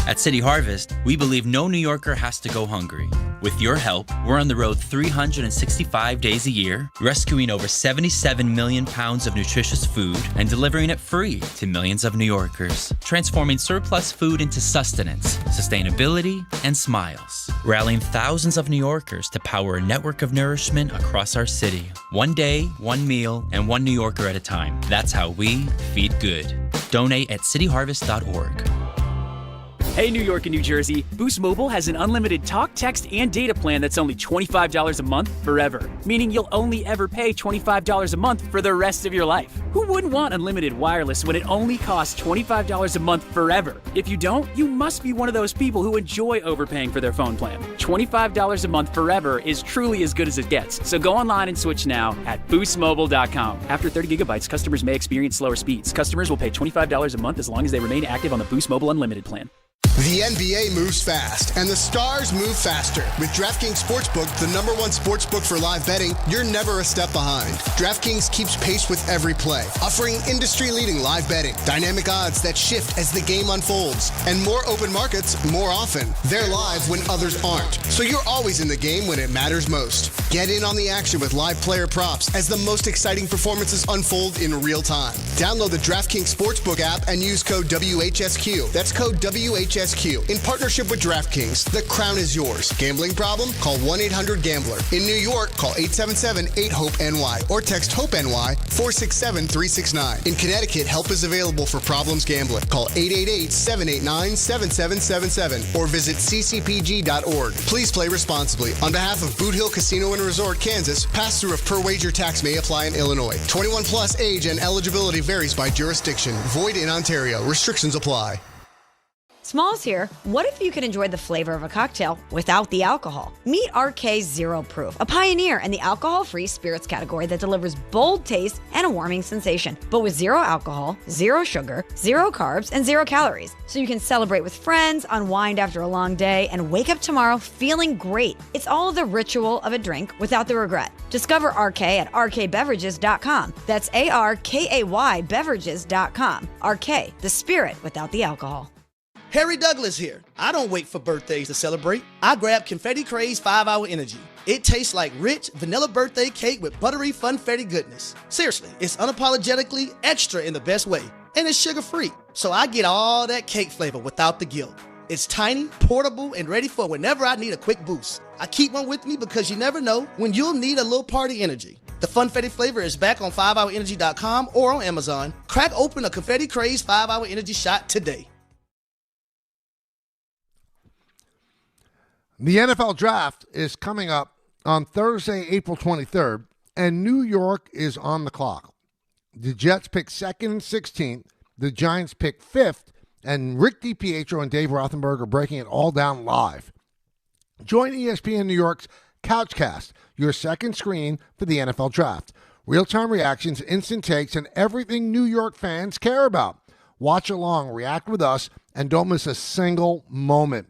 At City Harvest, we believe no New Yorker has to go hungry. With your help, we're on the road 365 days a year, rescuing over 77 million pounds of nutritious food and delivering it free to millions of New Yorkers, transforming surplus food into sustenance, sustainability, and smiles, rallying thousands of New Yorkers to power a network of nourishment across our city. One day, one meal, and one New Yorker at a time. That's how we feed good. Donate at cityharvest.org. Hey, New York and New Jersey, Boost Mobile has an unlimited talk, text, and data plan that's only $25 a month forever, meaning you'll only ever pay $25 a month for the rest of your life. Who wouldn't want unlimited wireless when it only costs $25 a month forever? If you don't, you must be one of those people who enjoy overpaying for their phone plan. $25 a month forever is truly as good as it gets, so go online and switch now at boostmobile.com. After 30 gigabytes, customers may experience slower speeds. Customers will pay $25 a month as long as they remain active on the Boost Mobile Unlimited plan. The NBA moves fast, and the stars move faster. With DraftKings Sportsbook, the #1 sportsbook for live betting, you're never a step behind. DraftKings keeps pace with every play, offering industry-leading live betting, dynamic odds that shift as the game unfolds, and more open markets more often. They're live when others aren't, so you're always in the game when it matters most. Get in on the action with live player props as the most exciting performances unfold in real time. Download the DraftKings Sportsbook app and use code WHSQ. That's code WHSQ. In partnership with DraftKings, the crown is yours. Gambling problem? Call 1-800-GAMBLER. In New York, call 877-8-HOPE-NY or text HOPE-NY 467-369. In Connecticut, help is available for problems gambling. Call 888-789-7777 or visit ccpg.org. Please play responsibly. On behalf of Boot Hill Casino and Resort, Kansas, pass-through of per-wager tax may apply in Illinois. 21 plus age and eligibility varies by jurisdiction. Void in Ontario. Restrictions apply. Smalls here. What if you could enjoy the flavor of a cocktail without the alcohol? Meet RK Zero Proof, a pioneer in the alcohol-free spirits category that delivers bold taste and a warming sensation, but with zero alcohol, zero sugar, zero carbs, and zero calories. So you can celebrate with friends, unwind after a long day, and wake up tomorrow feeling great. It's all the ritual of a drink without the regret. Discover RK at rkbeverages.com. That's ARKAY beverages.com. RK, the spirit without the alcohol. Harry Douglas here. I don't wait for birthdays to celebrate. I grab Confetti Craze 5-Hour Energy. It tastes like rich vanilla birthday cake with buttery funfetti goodness. Seriously, it's unapologetically extra in the best way. And it's sugar-free, so I get all that cake flavor without the guilt. It's tiny, portable, and ready for whenever I need a quick boost. I keep one with me because you never know when you'll need a little party energy. The funfetti flavor is back on 5hourenergy.com or on Amazon. Crack open a Confetti Craze 5-Hour Energy shot today. The NFL Draft is coming up on Thursday, April 23rd, and New York is on the clock. The Jets pick 2nd and 16th. The Giants pick 5th, and Rick DiPietro and Dave Rothenberg are breaking it all down live. Join ESPN New York's Couchcast, your second screen for the NFL Draft. Real-time reactions, instant takes, and everything New York fans care about. Watch along, react with us, and don't miss a single moment.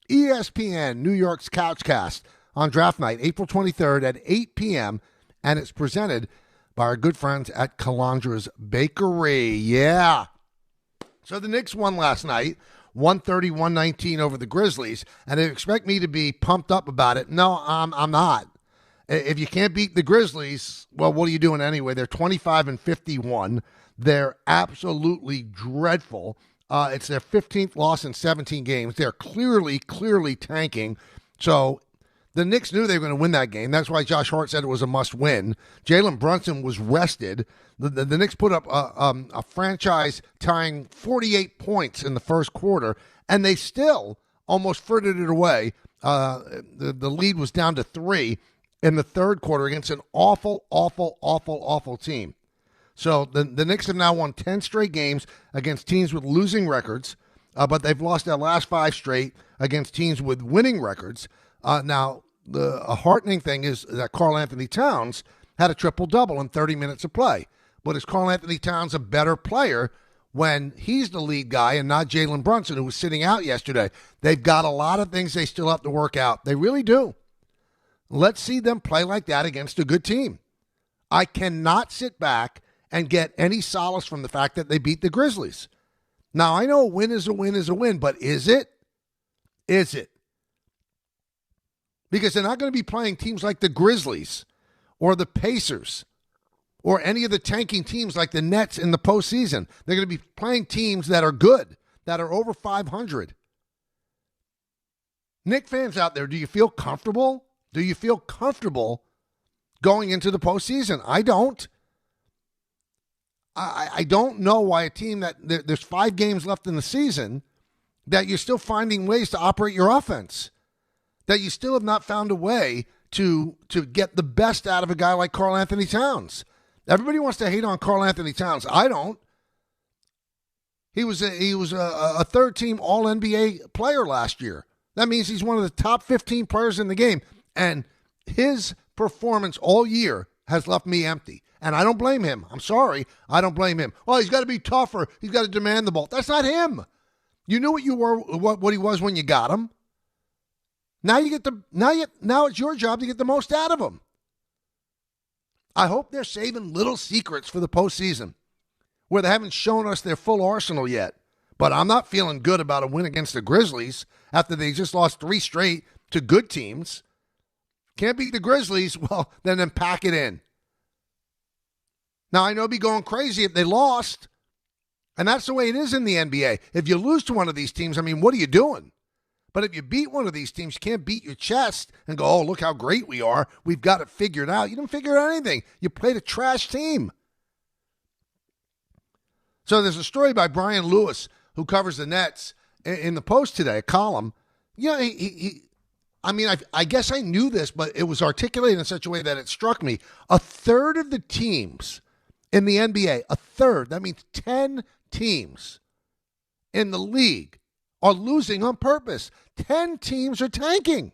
ESPN New York's Couchcast on draft night, April 23rd at 8 p.m., and it's presented by our good friends at Calandra's Bakery. Yeah. So the Knicks won last night, 130-119 over the Grizzlies, and they expect me to be pumped up about it. No, I'm not. If you can't beat the Grizzlies, well, what are you doing anyway? They're 25-51. They're absolutely dreadful. It's their 15th loss in 17 games. They're clearly tanking. So the Knicks knew they were going to win that game. That's why Josh Hart said it was a must-win. Jalen Brunson was rested. The Knicks put up a franchise-tying 48 points in the first quarter, and they still almost frittered it away. The lead was down to 3 in the third quarter against an awful team. So the Knicks have now won 10 straight games against teams with losing records, but they've lost their last 5 straight against teams with winning records. Now, a heartening thing is that Karl Anthony Towns had a triple-double in 30 minutes of play. But is Karl Anthony Towns a better player when he's the lead guy and not Jalen Brunson, who was sitting out yesterday? They've got a lot of things they still have to work out. They really do. Let's see them play like that against a good team. I cannot sit back and get any solace from the fact that they beat the Grizzlies. Now, I know a win is a win is a win, but is it? Is it? Because they're not going to be playing teams like the Grizzlies or the Pacers or any of the tanking teams like the Nets in the postseason. They're going to be playing teams that are good, that are over 500. Knicks fans out there, do you feel comfortable? Do you feel comfortable going into the postseason? I don't. I don't know why a team that there's 5 games left in the season that you're still finding ways to operate your offense, that you still have not found a way to get the best out of a guy like Karl Anthony Towns. Everybody wants to hate on Karl Anthony Towns. I don't. He was a third-team All-NBA player last year. That means he's one of the top 15 players in the game, and his performance all year has left me empty. And I don't blame him. I'm sorry. I don't blame him. Well, he's got to be tougher. He's got to demand the ball. That's not him. You knew what you were, what he was when you got him. Now it's your job to get the most out of him. I hope they're saving little secrets for the postseason where they haven't shown us their full arsenal yet. But I'm not feeling good about a win against the Grizzlies after they just lost 3 straight to good teams. Can't beat the Grizzlies, well, then pack it in. Now, I know it'd be going crazy if they lost, and that's the way it is in the NBA. If you lose to one of these teams, I mean, what are you doing? But if you beat one of these teams, you can't beat your chest and go, oh, look how great we are. We've got it figured out. You didn't figure out anything. You played a trash team. So there's a story by Brian Lewis, who covers the Nets, in the Post today, a column. You know, I guess I knew this, but it was articulated in such a way that it struck me. A third of the teams in the NBA, a third, that means 10 teams in the league, are losing on purpose. 10 teams are tanking.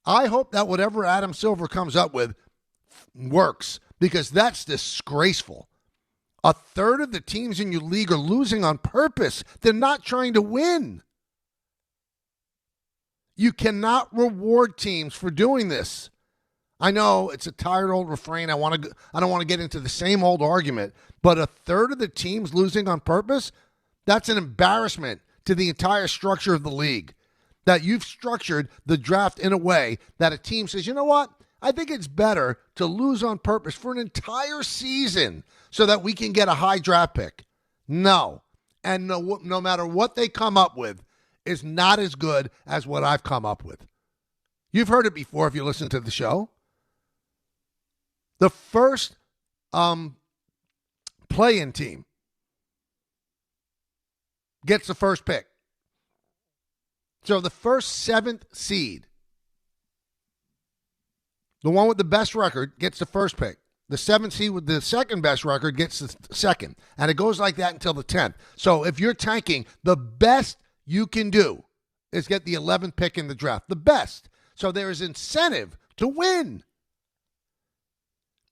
I hope that whatever Adam Silver comes up with works, because that's disgraceful. A third of the teams in your league are losing on purpose. They're not trying to win. You cannot reward teams for doing this. I know it's a tired old refrain. I don't want to get into the same old argument, but a third of the teams losing on purpose, that's an embarrassment to the entire structure of the league. That you've structured the draft in a way that a team says, you know what? I think it's better to lose on purpose for an entire season so that we can get a high draft pick. No. And no matter what they come up with is not as good as what I've come up with. You've heard it before if you listen to the show. The first play-in team gets the first pick. So the first 7th seed, the one with the best record, gets the first pick. The 7th seed with the second best record gets the second. And it goes like that until the 10th. So if you're tanking, the best you can do is get the 11th pick in the draft. The best. So there is incentive to win.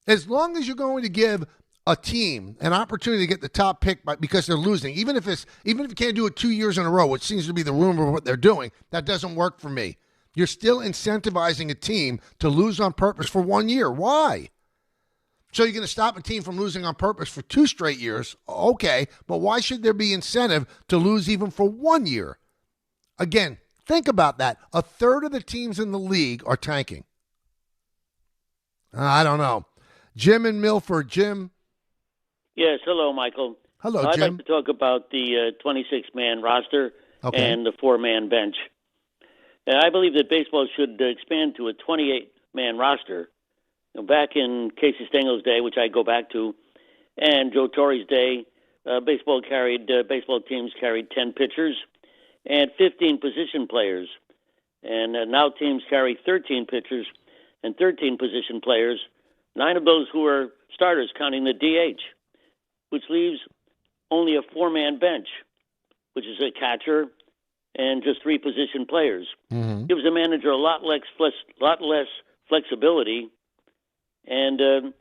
As long as you're going to give a team an opportunity to get the top pick because they're losing, even if you can't do it 2 years in a row, which seems to be the rumor of what they're doing, that doesn't work for me. You're still incentivizing a team to lose on purpose for 1 year. Why? So you're going to stop a team from losing on purpose for 2 straight years? Okay, but why should there be incentive to lose even for 1 year? Again, think about that. A third of the teams in the league are tanking. I don't know. Jim in Milford. Jim. Yes, hello, Michael. Hello, I'd Jim. like to talk about the 26-man roster and the 4-man bench. I believe that baseball should expand to a 28-man roster. Back in Casey Stengel's day, which I go back to, and Joe Torre's day, baseball teams carried 10 pitchers and 15 position players. And now teams carry 13 pitchers and 13 position players, 9 of those who are starters, counting the DH, which leaves only a 4-man bench, which is a catcher and just 3 position players. Mm-hmm. Gives the manager a lot less flexibility, and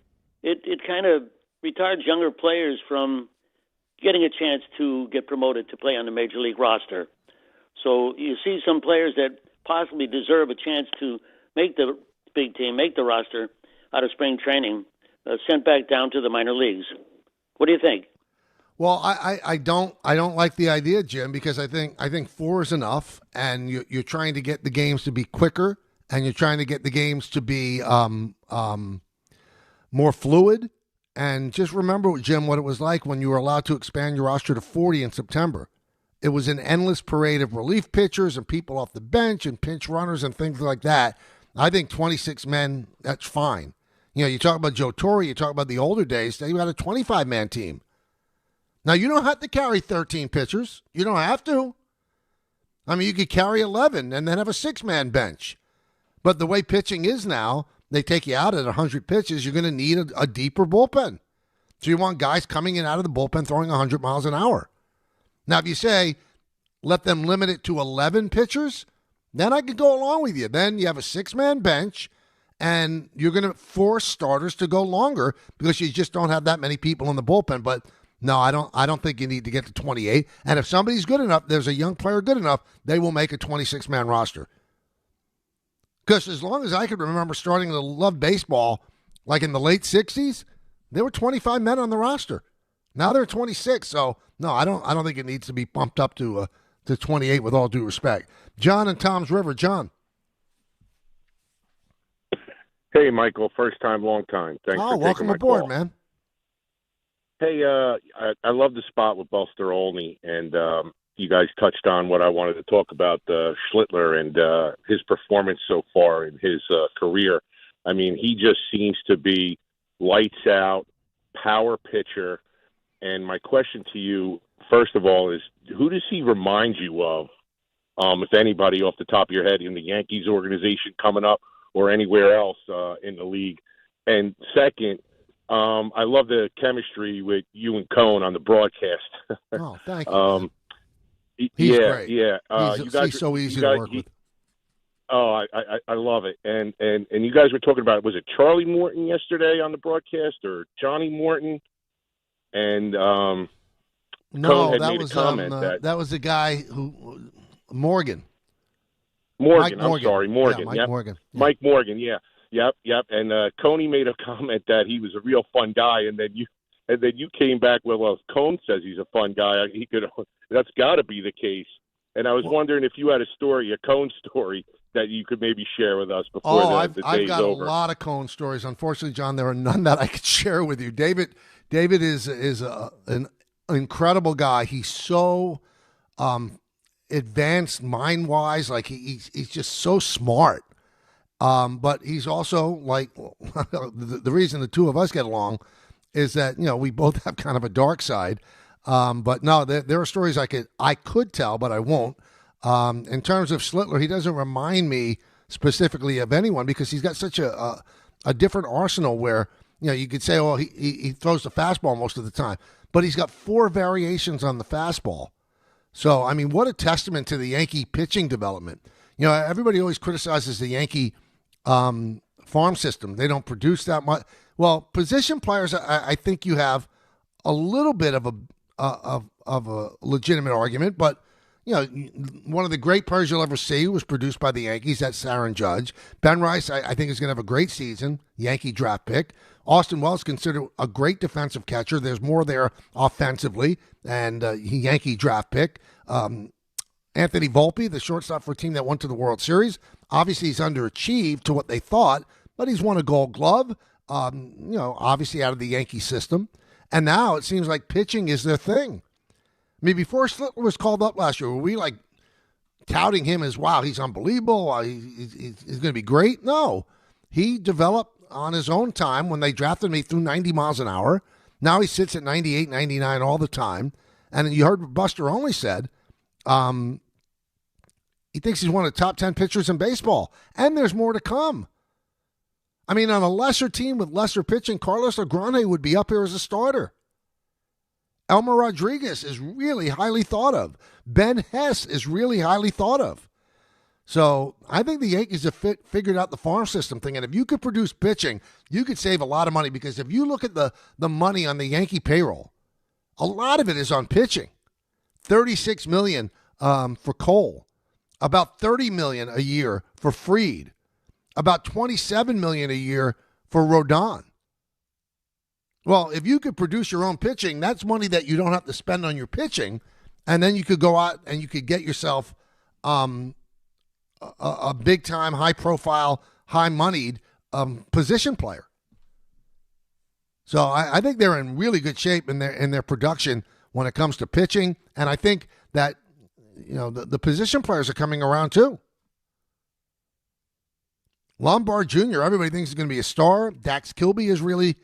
it kind of retards younger players from getting a chance to get promoted to play on the major league roster. So you see some players that possibly deserve a chance to make the big team, make the roster out of spring training, sent back down to the minor leagues. What do you think? Well, I don't like the idea, Jim, because I think 4 is enough, and you're trying to get the games to be quicker, and you're trying to get the games to be more fluid. And just remember, Jim, what it was like when you were allowed to expand your roster to 40 in September. It was an endless parade of relief pitchers and people off the bench and pinch runners and things like that. I think 26 men, that's fine. You know, you talk about Joe Torre, you talk about the older days, they had a 25-man team. Now, you don't have to carry 13 pitchers. You don't have to. I mean, you could carry 11 and then have a 6-man bench. But the way pitching is now, they take you out at 100 pitches, you're going to need a deeper bullpen. So you want guys coming in out of the bullpen throwing 100 miles an hour. Now, if you say, let them limit it to 11 pitchers, then I could go along with you. Then you have a 6-man bench, and you're going to force starters to go longer because you just don't have that many people in the bullpen. But no, I don't think you need to get to 28. And if somebody's good enough, there's a young player good enough, they will make a 26-man roster. Because as long as I can remember starting to love baseball, like in the late 60s, there were 25 men on the roster. Now there are 26. So no, I don't think it needs to be bumped up to 28 with all due respect. John in Tom's River. John. Hey, Michael. First time, long time. Thanks for taking welcome my aboard, call. man. Hey, I love the spot with Buster Olney, and you guys touched on what I wanted to talk about, Schlittler and his performance so far in his career. I mean, he just seems to be lights out, power pitcher. And my question to you, first of all, is who does he remind you of, if anybody off the top of your head, in the Yankees organization coming up or anywhere else in the league? And second, I love the chemistry with you and Cohn on the broadcast. Oh, thank you. He's great. Yeah. He's so easy to work with. Oh, I love it. And you guys were talking about, was it Charlie Morton yesterday on the broadcast or Johnny Morton? And no, Cohn had that made was a comment that was the guy who Morgan. Morgan. I'm sorry, Morgan. Yeah, Mike yep. Morgan. Yeah. Mike Morgan. Yeah. Yep. And Coney made a comment that he was a real fun guy, and then you came back with, well, Cohn says he's a fun guy. That's got to be the case. And I was wondering if you had a Cohn story that you could maybe share with us before the day's over. I've got a lot of Cohn stories. Unfortunately, John, there are none that I could share with you. David is an incredible guy. He's so advanced mind-wise. Like he's just so smart. But he's also like the reason the two of us get along is that we both have kind of a dark side. But no, there are stories I could tell, but I won't. In terms of Schlittler, he doesn't remind me specifically of anyone because he's got such a different arsenal where, you could say, oh, he throws the fastball most of the time, but he's got 4 variations on the fastball. So, I mean, what a testament to the Yankee pitching development. Everybody always criticizes the Yankee farm system. They don't produce that much. Well, position players, I think you have a little bit of a legitimate argument, but one of the great players you'll ever see was produced by the Yankees. That's Aaron Judge. Ben Rice, I think, is going to have a great season. Yankee draft pick. Austin Wells considered a great defensive catcher. There's more there offensively, and Yankee draft pick. Anthony Volpe, the shortstop for a team that went to the World Series. Obviously, he's underachieved to what they thought, but he's won a Gold Glove. Obviously out of the Yankee system, and now it seems like pitching is their thing. I mean, before Schlittler was called up last year, were we like touting him as, wow, he's unbelievable, he's going to be great? No. He developed on his own time. When they drafted him, he threw 90 miles an hour. Now he sits at 98, 99 all the time. And you heard what Buster Olney said. He thinks he's one of the top 10 pitchers in baseball. And there's more to come. I mean, on a lesser team with lesser pitching, Carlos Agrane would be up here as a starter. Elmer Rodriguez is really highly thought of. Ben Hess is really highly thought of. So I think the Yankees have figured out the farm system thing. And if you could produce pitching, you could save a lot of money. Because if you look at the money on the Yankee payroll, a lot of it is on pitching. $36 million for Cole. About $30 million a year for Fried. About $27 million a year for Rodon. Well, if you could produce your own pitching, that's money that you don't have to spend on your pitching, and then you could go out and you could get yourself a big-time, high-profile, high-moneyed position player. So I think they're in really good shape in their production when it comes to pitching, and I think that the position players are coming around too. Lombard Jr., everybody thinks he's going to be a star. Dax Kilby is really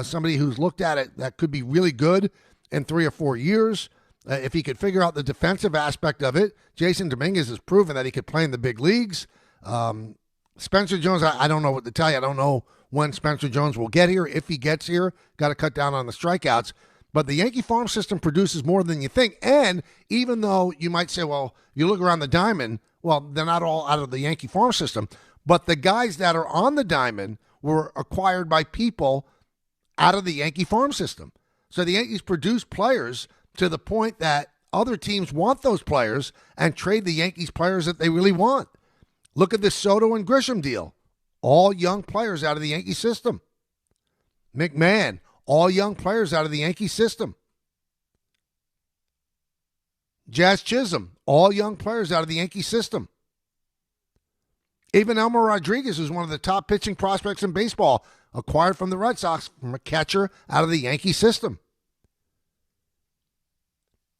somebody who's looked at it that could be really good in 3 or 4 years. If he could figure out the defensive aspect of it, Jason Dominguez has proven that he could play in the big leagues. Spencer Jones, I don't know what to tell you. I don't know when Spencer Jones will get here. If he gets here, got to cut down on the strikeouts. But the Yankee farm system produces more than you think. And even though you might say, well, you look around the diamond, well, they're not all out of the Yankee farm system. But the guys that are on the diamond were acquired by people out of the Yankee farm system. So the Yankees produce players to the point that other teams want those players and trade the Yankees players that they really want. Look at the Soto and Grisham deal. All young players out of the Yankee system. McMahon, all young players out of the Yankee system. Jazz Chisholm, all young players out of the Yankee system. Even Elmer Rodriguez, who's one of the top pitching prospects in baseball, acquired from the Red Sox from a catcher out of the Yankee system.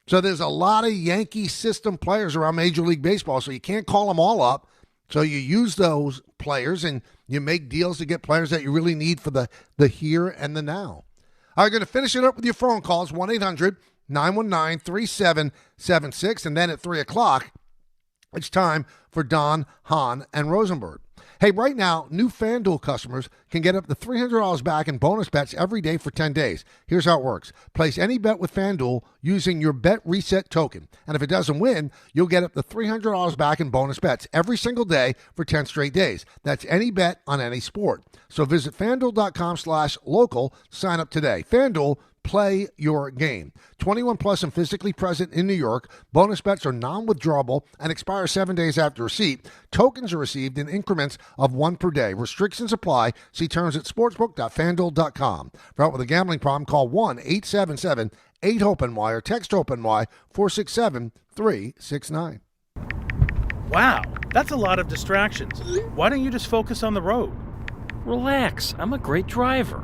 So there's a lot of Yankee system players around Major League Baseball, so you can't call them all up. So you use those players and you make deals to get players that you really need for the here and the now. All right, going to finish it up with your phone calls, 1-800-919-3776. And then at 3 o'clock, it's time for Don, Hahn, and Rosenberg. Hey, right now, new FanDuel customers can get up to $300 back in bonus bets every day for 10 days. Here's how it works. Place any bet with FanDuel using your Bet Reset token. And if it doesn't win, you'll get up to $300 back in bonus bets every single day for 10 straight days. That's any bet on any sport. So visit FanDuel.com/local. Sign up today. FanDuel, play your game. 21 plus and physically present in New York. Bonus bets are non-withdrawable and expire 7 days after receipt. Tokens are received in increments of 1 per day. Restrictions apply. See terms at sportsbook.fanduel.com. For help with a gambling problem, call 1-877-8-HOPE-NY or text HOPE-NY 467-369. Wow, that's a lot of distractions. Why don't you just focus on the road? Relax, I'm a great driver.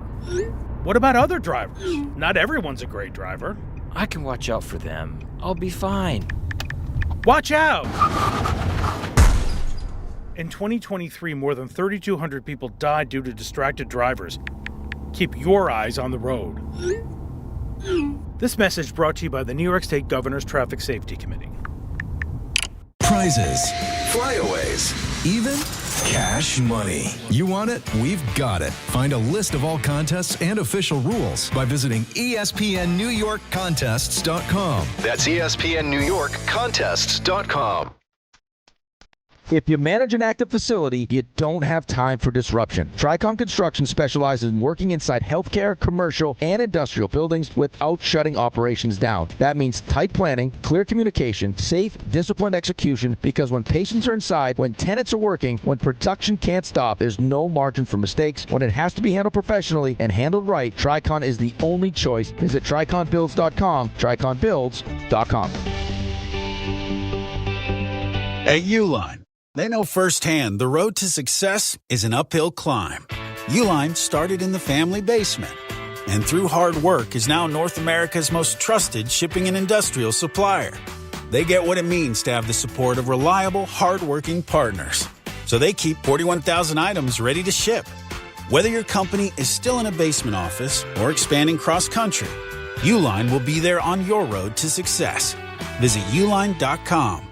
What about other drivers? Not everyone's a great driver. I can watch out for them. I'll be fine. Watch out! In 2023, more than 3,200 people died due to distracted drivers. Keep your eyes on the road. This message brought to you by the New York State Governor's Traffic Safety Committee. Prizes, flyaways, even cash money. You want it? We've got it. Find a list of all contests and official rules by visiting ESPNNewYorkContests.com. That's ESPNNewYorkContests.com. If you manage an active facility, you don't have time for disruption. Tricon Construction specializes in working inside healthcare, commercial, and industrial buildings without shutting operations down. That means tight planning, clear communication, safe, disciplined execution, because when patients are inside, when tenants are working, when production can't stop, there's no margin for mistakes. When it has to be handled professionally and handled right, Tricon is the only choice. Visit TriconBuilds.com, TriconBuilds.com. At Uline, they know firsthand the road to success is an uphill climb. Uline started in the family basement, and through hard work is now North America's most trusted shipping and industrial supplier. They get what it means to have the support of reliable, hard-working partners. So they keep 41,000 items ready to ship. Whether your company is still in a basement office or expanding cross-country, Uline will be there on your road to success. Visit uline.com.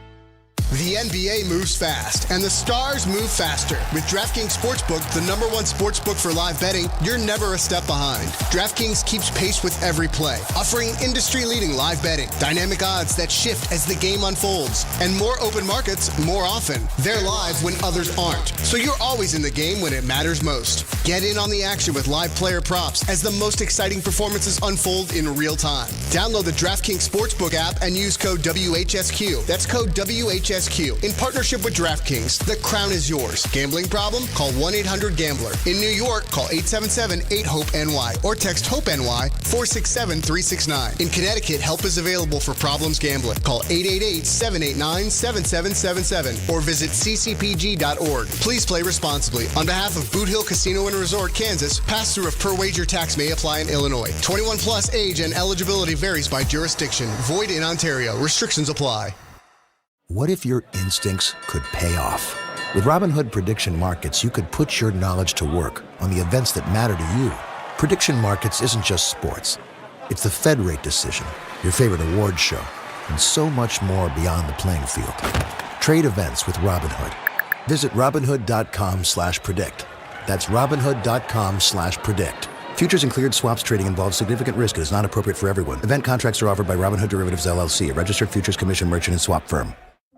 The NBA moves fast, and the stars move faster. With DraftKings Sportsbook, the #1 sportsbook for live betting, you're never a step behind. DraftKings keeps pace with every play, offering industry-leading live betting, dynamic odds that shift as the game unfolds, and more open markets more often. They're live when others aren't, so you're always in the game when it matters most. Get in on the action with live player props as the most exciting performances unfold in real time. Download the DraftKings Sportsbook app and use code WHSQ. That's code WHSQ. In partnership with DraftKings, the crown is yours. Gambling problem? Call 1-800-GAMBLER. In New York, call 877-8-HOPE-NY or text HOPE-NY 467-369. In Connecticut, help is available for problems gambling. Call 888-789-7777 or visit ccpg.org. Please play responsibly. On behalf of Boot Hill Casino and Resort, Kansas, pass-through of per-wager tax may apply in Illinois. 21 plus age and eligibility varies by jurisdiction. Void in Ontario. Restrictions apply. What if your instincts could pay off? With Robinhood Prediction Markets, you could put your knowledge to work on the events that matter to you. Prediction Markets isn't just sports. It's the Fed rate decision, your favorite award show, and so much more beyond the playing field. Trade events with Robinhood. Visit Robinhood.com/predict. That's Robinhood.com/predict. Futures and cleared swaps trading involves significant risk and is not appropriate for everyone. Event contracts are offered by Robinhood Derivatives LLC, a registered futures commission merchant and swap firm.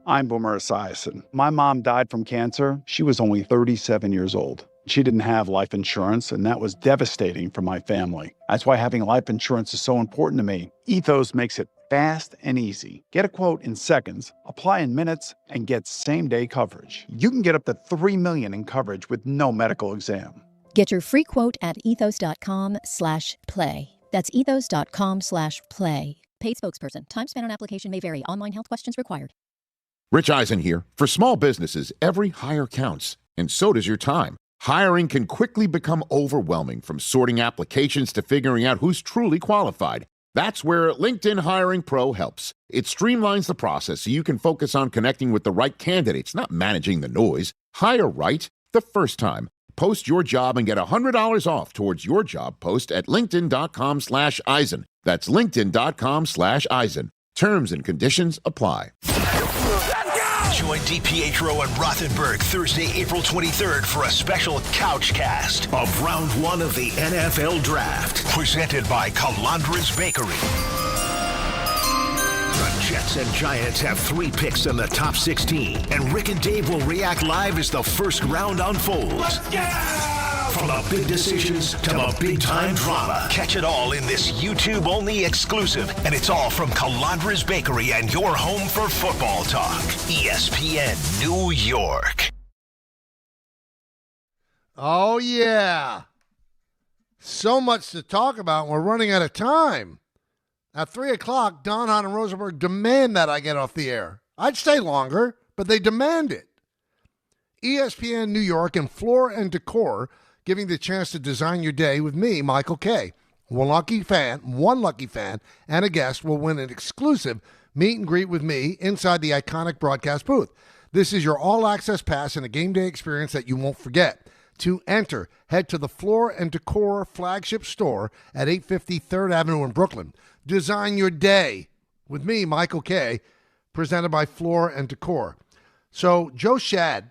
I'm Boomer Esiason. My mom died from cancer. She was only 37 years old. She didn't have life insurance, and that was devastating for my family. That's why having life insurance is so important to me. Ethos makes it fast and easy. Get a quote in seconds, apply in minutes, and get same-day coverage. You can get up to $3 million in coverage with no medical exam. Get your free quote at ethos.com/play. That's ethos.com/play. Paid spokesperson. Time spent on application may vary. Online health questions required. Rich Eisen here. For small businesses, every hire counts, and so does your time. Hiring can quickly become overwhelming, from sorting applications to figuring out who's truly qualified. That's where LinkedIn Hiring Pro helps. It streamlines the process so you can focus on connecting with the right candidates, not managing the noise. Hire right the first time. Post your job and get $100 off towards your job post at linkedin.com/Eisen. That's linkedin.com/Eisen. Terms and conditions apply. Join DiPietro and Rothenberg Thursday, April 23rd for a special couch cast of round 1 of the NFL Draft. Presented by Calandra's Bakery. The Jets and Giants have 3 picks in the top 16, and Rick and Dave will react live as the first round unfolds. From the big decisions to the big-time drama. Catch it all in this YouTube-only exclusive, and it's all from Calandra's Bakery and your home for football talk. ESPN New York. Oh, yeah. So much to talk about, and we're running out of time. At 3 o'clock, Don, Hahn, and Rosenberg demand that I get off the air. I'd stay longer, but they demand it. ESPN New York and Floor and Decor giving the chance to design your day with me, Michael K. One lucky fan, and a guest will win an exclusive meet and greet with me inside the iconic broadcast booth. This is your all-access pass and a game day experience that you won't forget. To enter, head to the Floor and Decor flagship store at 850 3rd Avenue in Brooklyn. Design your day with me, Michael K., presented by Floor and Decor. So Joe Shad,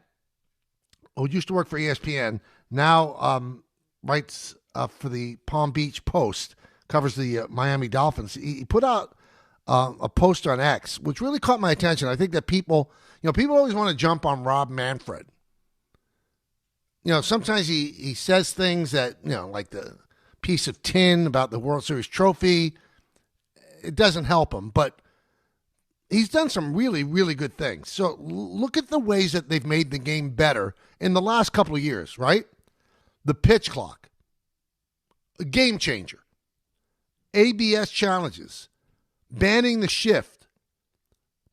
who used to work for ESPN, now writes for the Palm Beach Post, covers the Miami Dolphins. He put out a post on X, which really caught my attention. I think that people always want to jump on Rob Manfred. Sometimes he says things that, like the piece of tin about the World Series trophy. It doesn't help him, but he's done some really, really good things. So look at the ways that they've made the game better in the last couple of years, right? The pitch clock, a game changer, ABS challenges, banning the shift,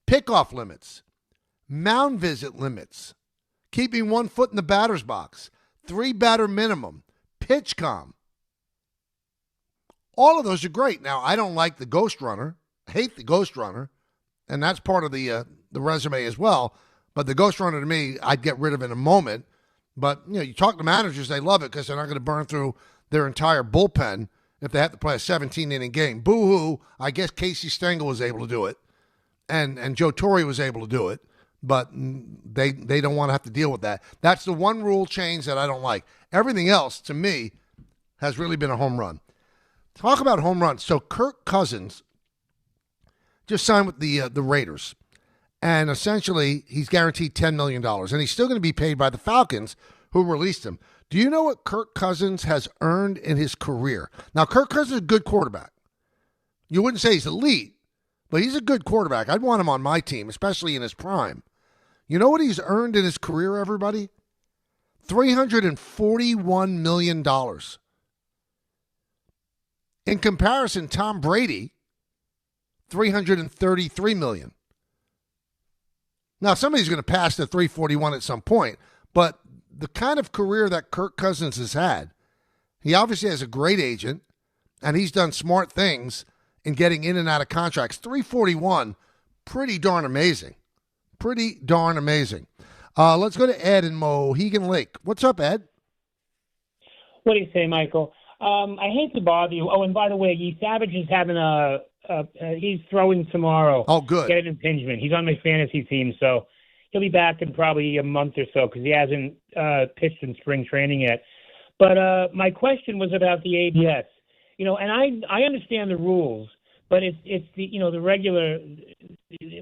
pickoff limits, mound visit limits, keeping 1 foot in the batter's box, 3 batter minimum, pitch calm. All of those are great. Now, I don't like the ghost runner. I hate the ghost runner, and that's part of the resume as well. But the ghost runner, to me, I'd get rid of in a moment. But, you talk to managers, they love it because they're not going to burn through their entire bullpen if they have to play a 17-inning game. Boo-hoo, I guess Casey Stengel was able to do it, and Joe Torre was able to do it, but they don't want to have to deal with that. That's the one rule change that I don't like. Everything else, to me, has really been a home run. Talk about home runs. So Kirk Cousins just signed with the Raiders. And essentially, he's guaranteed $10 million. And he's still going to be paid by the Falcons, who released him. Do you know what Kirk Cousins has earned in his career? Now, Kirk Cousins is a good quarterback. You wouldn't say he's elite, but he's a good quarterback. I'd want him on my team, especially in his prime. You know what he's earned in his career, everybody? $341 million. In comparison, Tom Brady, $333 million. Now, somebody's going to pass the 341 at some point, but the kind of career that Kirk Cousins has had, he obviously has a great agent, and he's done smart things in getting in and out of contracts. 341, pretty darn amazing. Pretty darn amazing. Let's go to Ed in Mohegan Lake. What's up, Ed? What do you say, Michael? I hate to bother you. Oh, and by the way, Savage is having he's throwing tomorrow. Oh, good. Get an impingement. He's on my fantasy team, so he'll be back in probably a month or so because he hasn't pitched in spring training yet. But my question was about the ABS. And I understand the rules, but it's the the regular.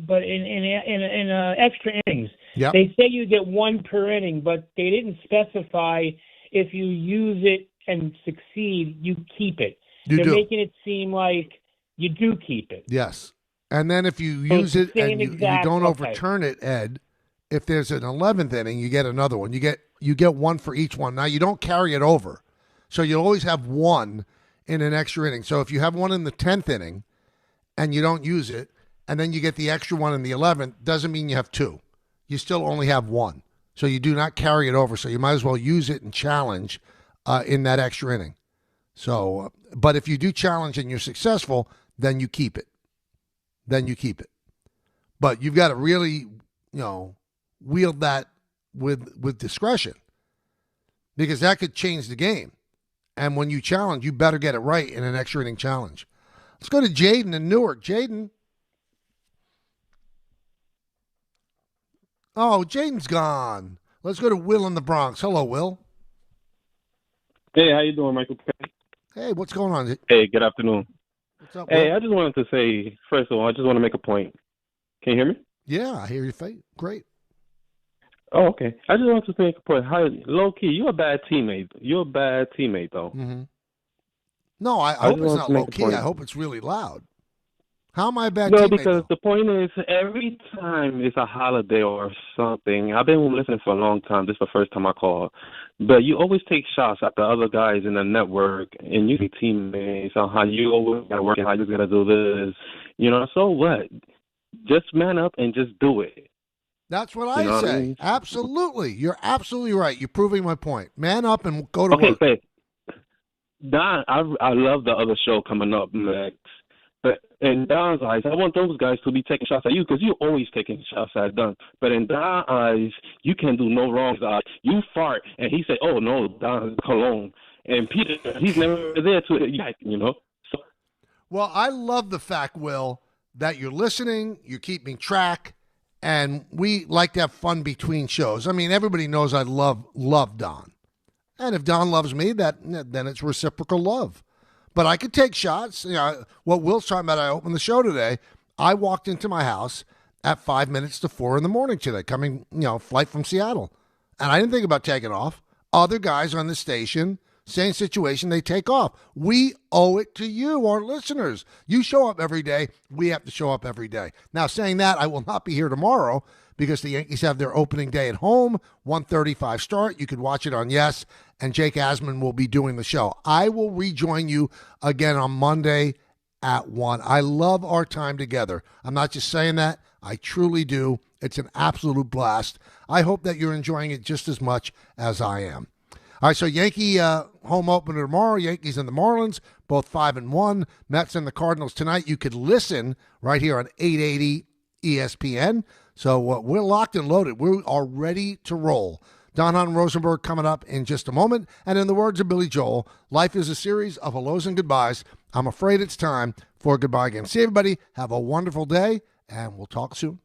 But in extra innings, yep. They say you get 1 per inning, but they didn't specify if you use it and succeed, you keep it. They're making it seem like you do keep it. Yes. And then if you use it and you don't overturn it, Ed, if there's an 11th inning, you get another one. You get 1 for each one. Now, you don't carry it over. So you'll always have 1 in an extra inning. So if you have 1 in the 10th inning and you don't use it, and then you get the extra 1 in the 11th, doesn't mean you have 2. You still only have 1. So you do not carry it over. So you might as well use it and challenge in that extra inning. So, but if you do challenge and you're successful, then you keep it. But you've got to really, wield that with discretion, because that could change the game. And when you challenge, you better get it right in an extra inning challenge. Let's go to Jaden in Newark. Jaden. Oh, Jaden's gone. Let's go to Will in the Bronx. Hello, Will. Hey, how you doing, Michael? Hey, what's going on? Hey, good afternoon. What's up, Hey, Will? I just wanted to say, first of all, I just want to make a point. Can you hear me? Yeah, I hear your face. Great. Oh, okay. I just wanted to make a point. Low key, you're a bad teammate. You're a bad teammate, though. Mm-hmm. No, I I hope just it's wanted not to make low a key. point. I hope it's really loud. How am I a bad No, teammate? because the point is, every time it's a holiday or something, I've been listening for a long time. This is the first time I called. But you always take shots at the other guys in the network, and you see teammates on how you always got to work and how you got to do this. So what? Just man up and just do it. That's what I You know what I say. mean? Absolutely. You're absolutely right. You're proving my point. Man up and go to Okay, work. say, Don, I love the other show coming up next. But in Don's eyes, I want those guys to be taking shots at you because you're always taking shots at Don. But in Don's eyes, you can do no wrong. You fart, and he say, "Oh no, Don cologne." And Peter, he's never there to react. So, Well, I love the fact, Will, that you're listening, you're keeping track, and we like to have fun between shows. I mean, everybody knows I love Don. And if Don loves me, then it's reciprocal love. But I could take shots. What Will's talking about, I opened the show today. I walked into my house at 5 minutes to 4 in the morning today, coming, flight from Seattle. And I didn't think about taking off. Other guys on the station, same situation, they take off. We owe it to you, our listeners. You show up every day. We have to show up every day. Now, saying that, I will not be here tomorrow because the Yankees have their opening day at home, 1:35 start. You could watch it on Yes, and Jake Asman will be doing the show. I will rejoin you again on Monday at 1. I love our time together. I'm not just saying that. I truly do. It's an absolute blast. I hope that you're enjoying it just as much as I am. All right, so Yankee home opener tomorrow. Yankees and the Marlins, both 5-1. Mets and the Cardinals tonight. You could listen right here on 880 ESPN. So we're locked and loaded. We are ready to roll. Don Hahn Rosenberg coming up in just a moment. And in the words of Billy Joel, life is a series of hellos and goodbyes. I'm afraid it's time for a goodbye game. See everybody. Have a wonderful day, and we'll talk soon.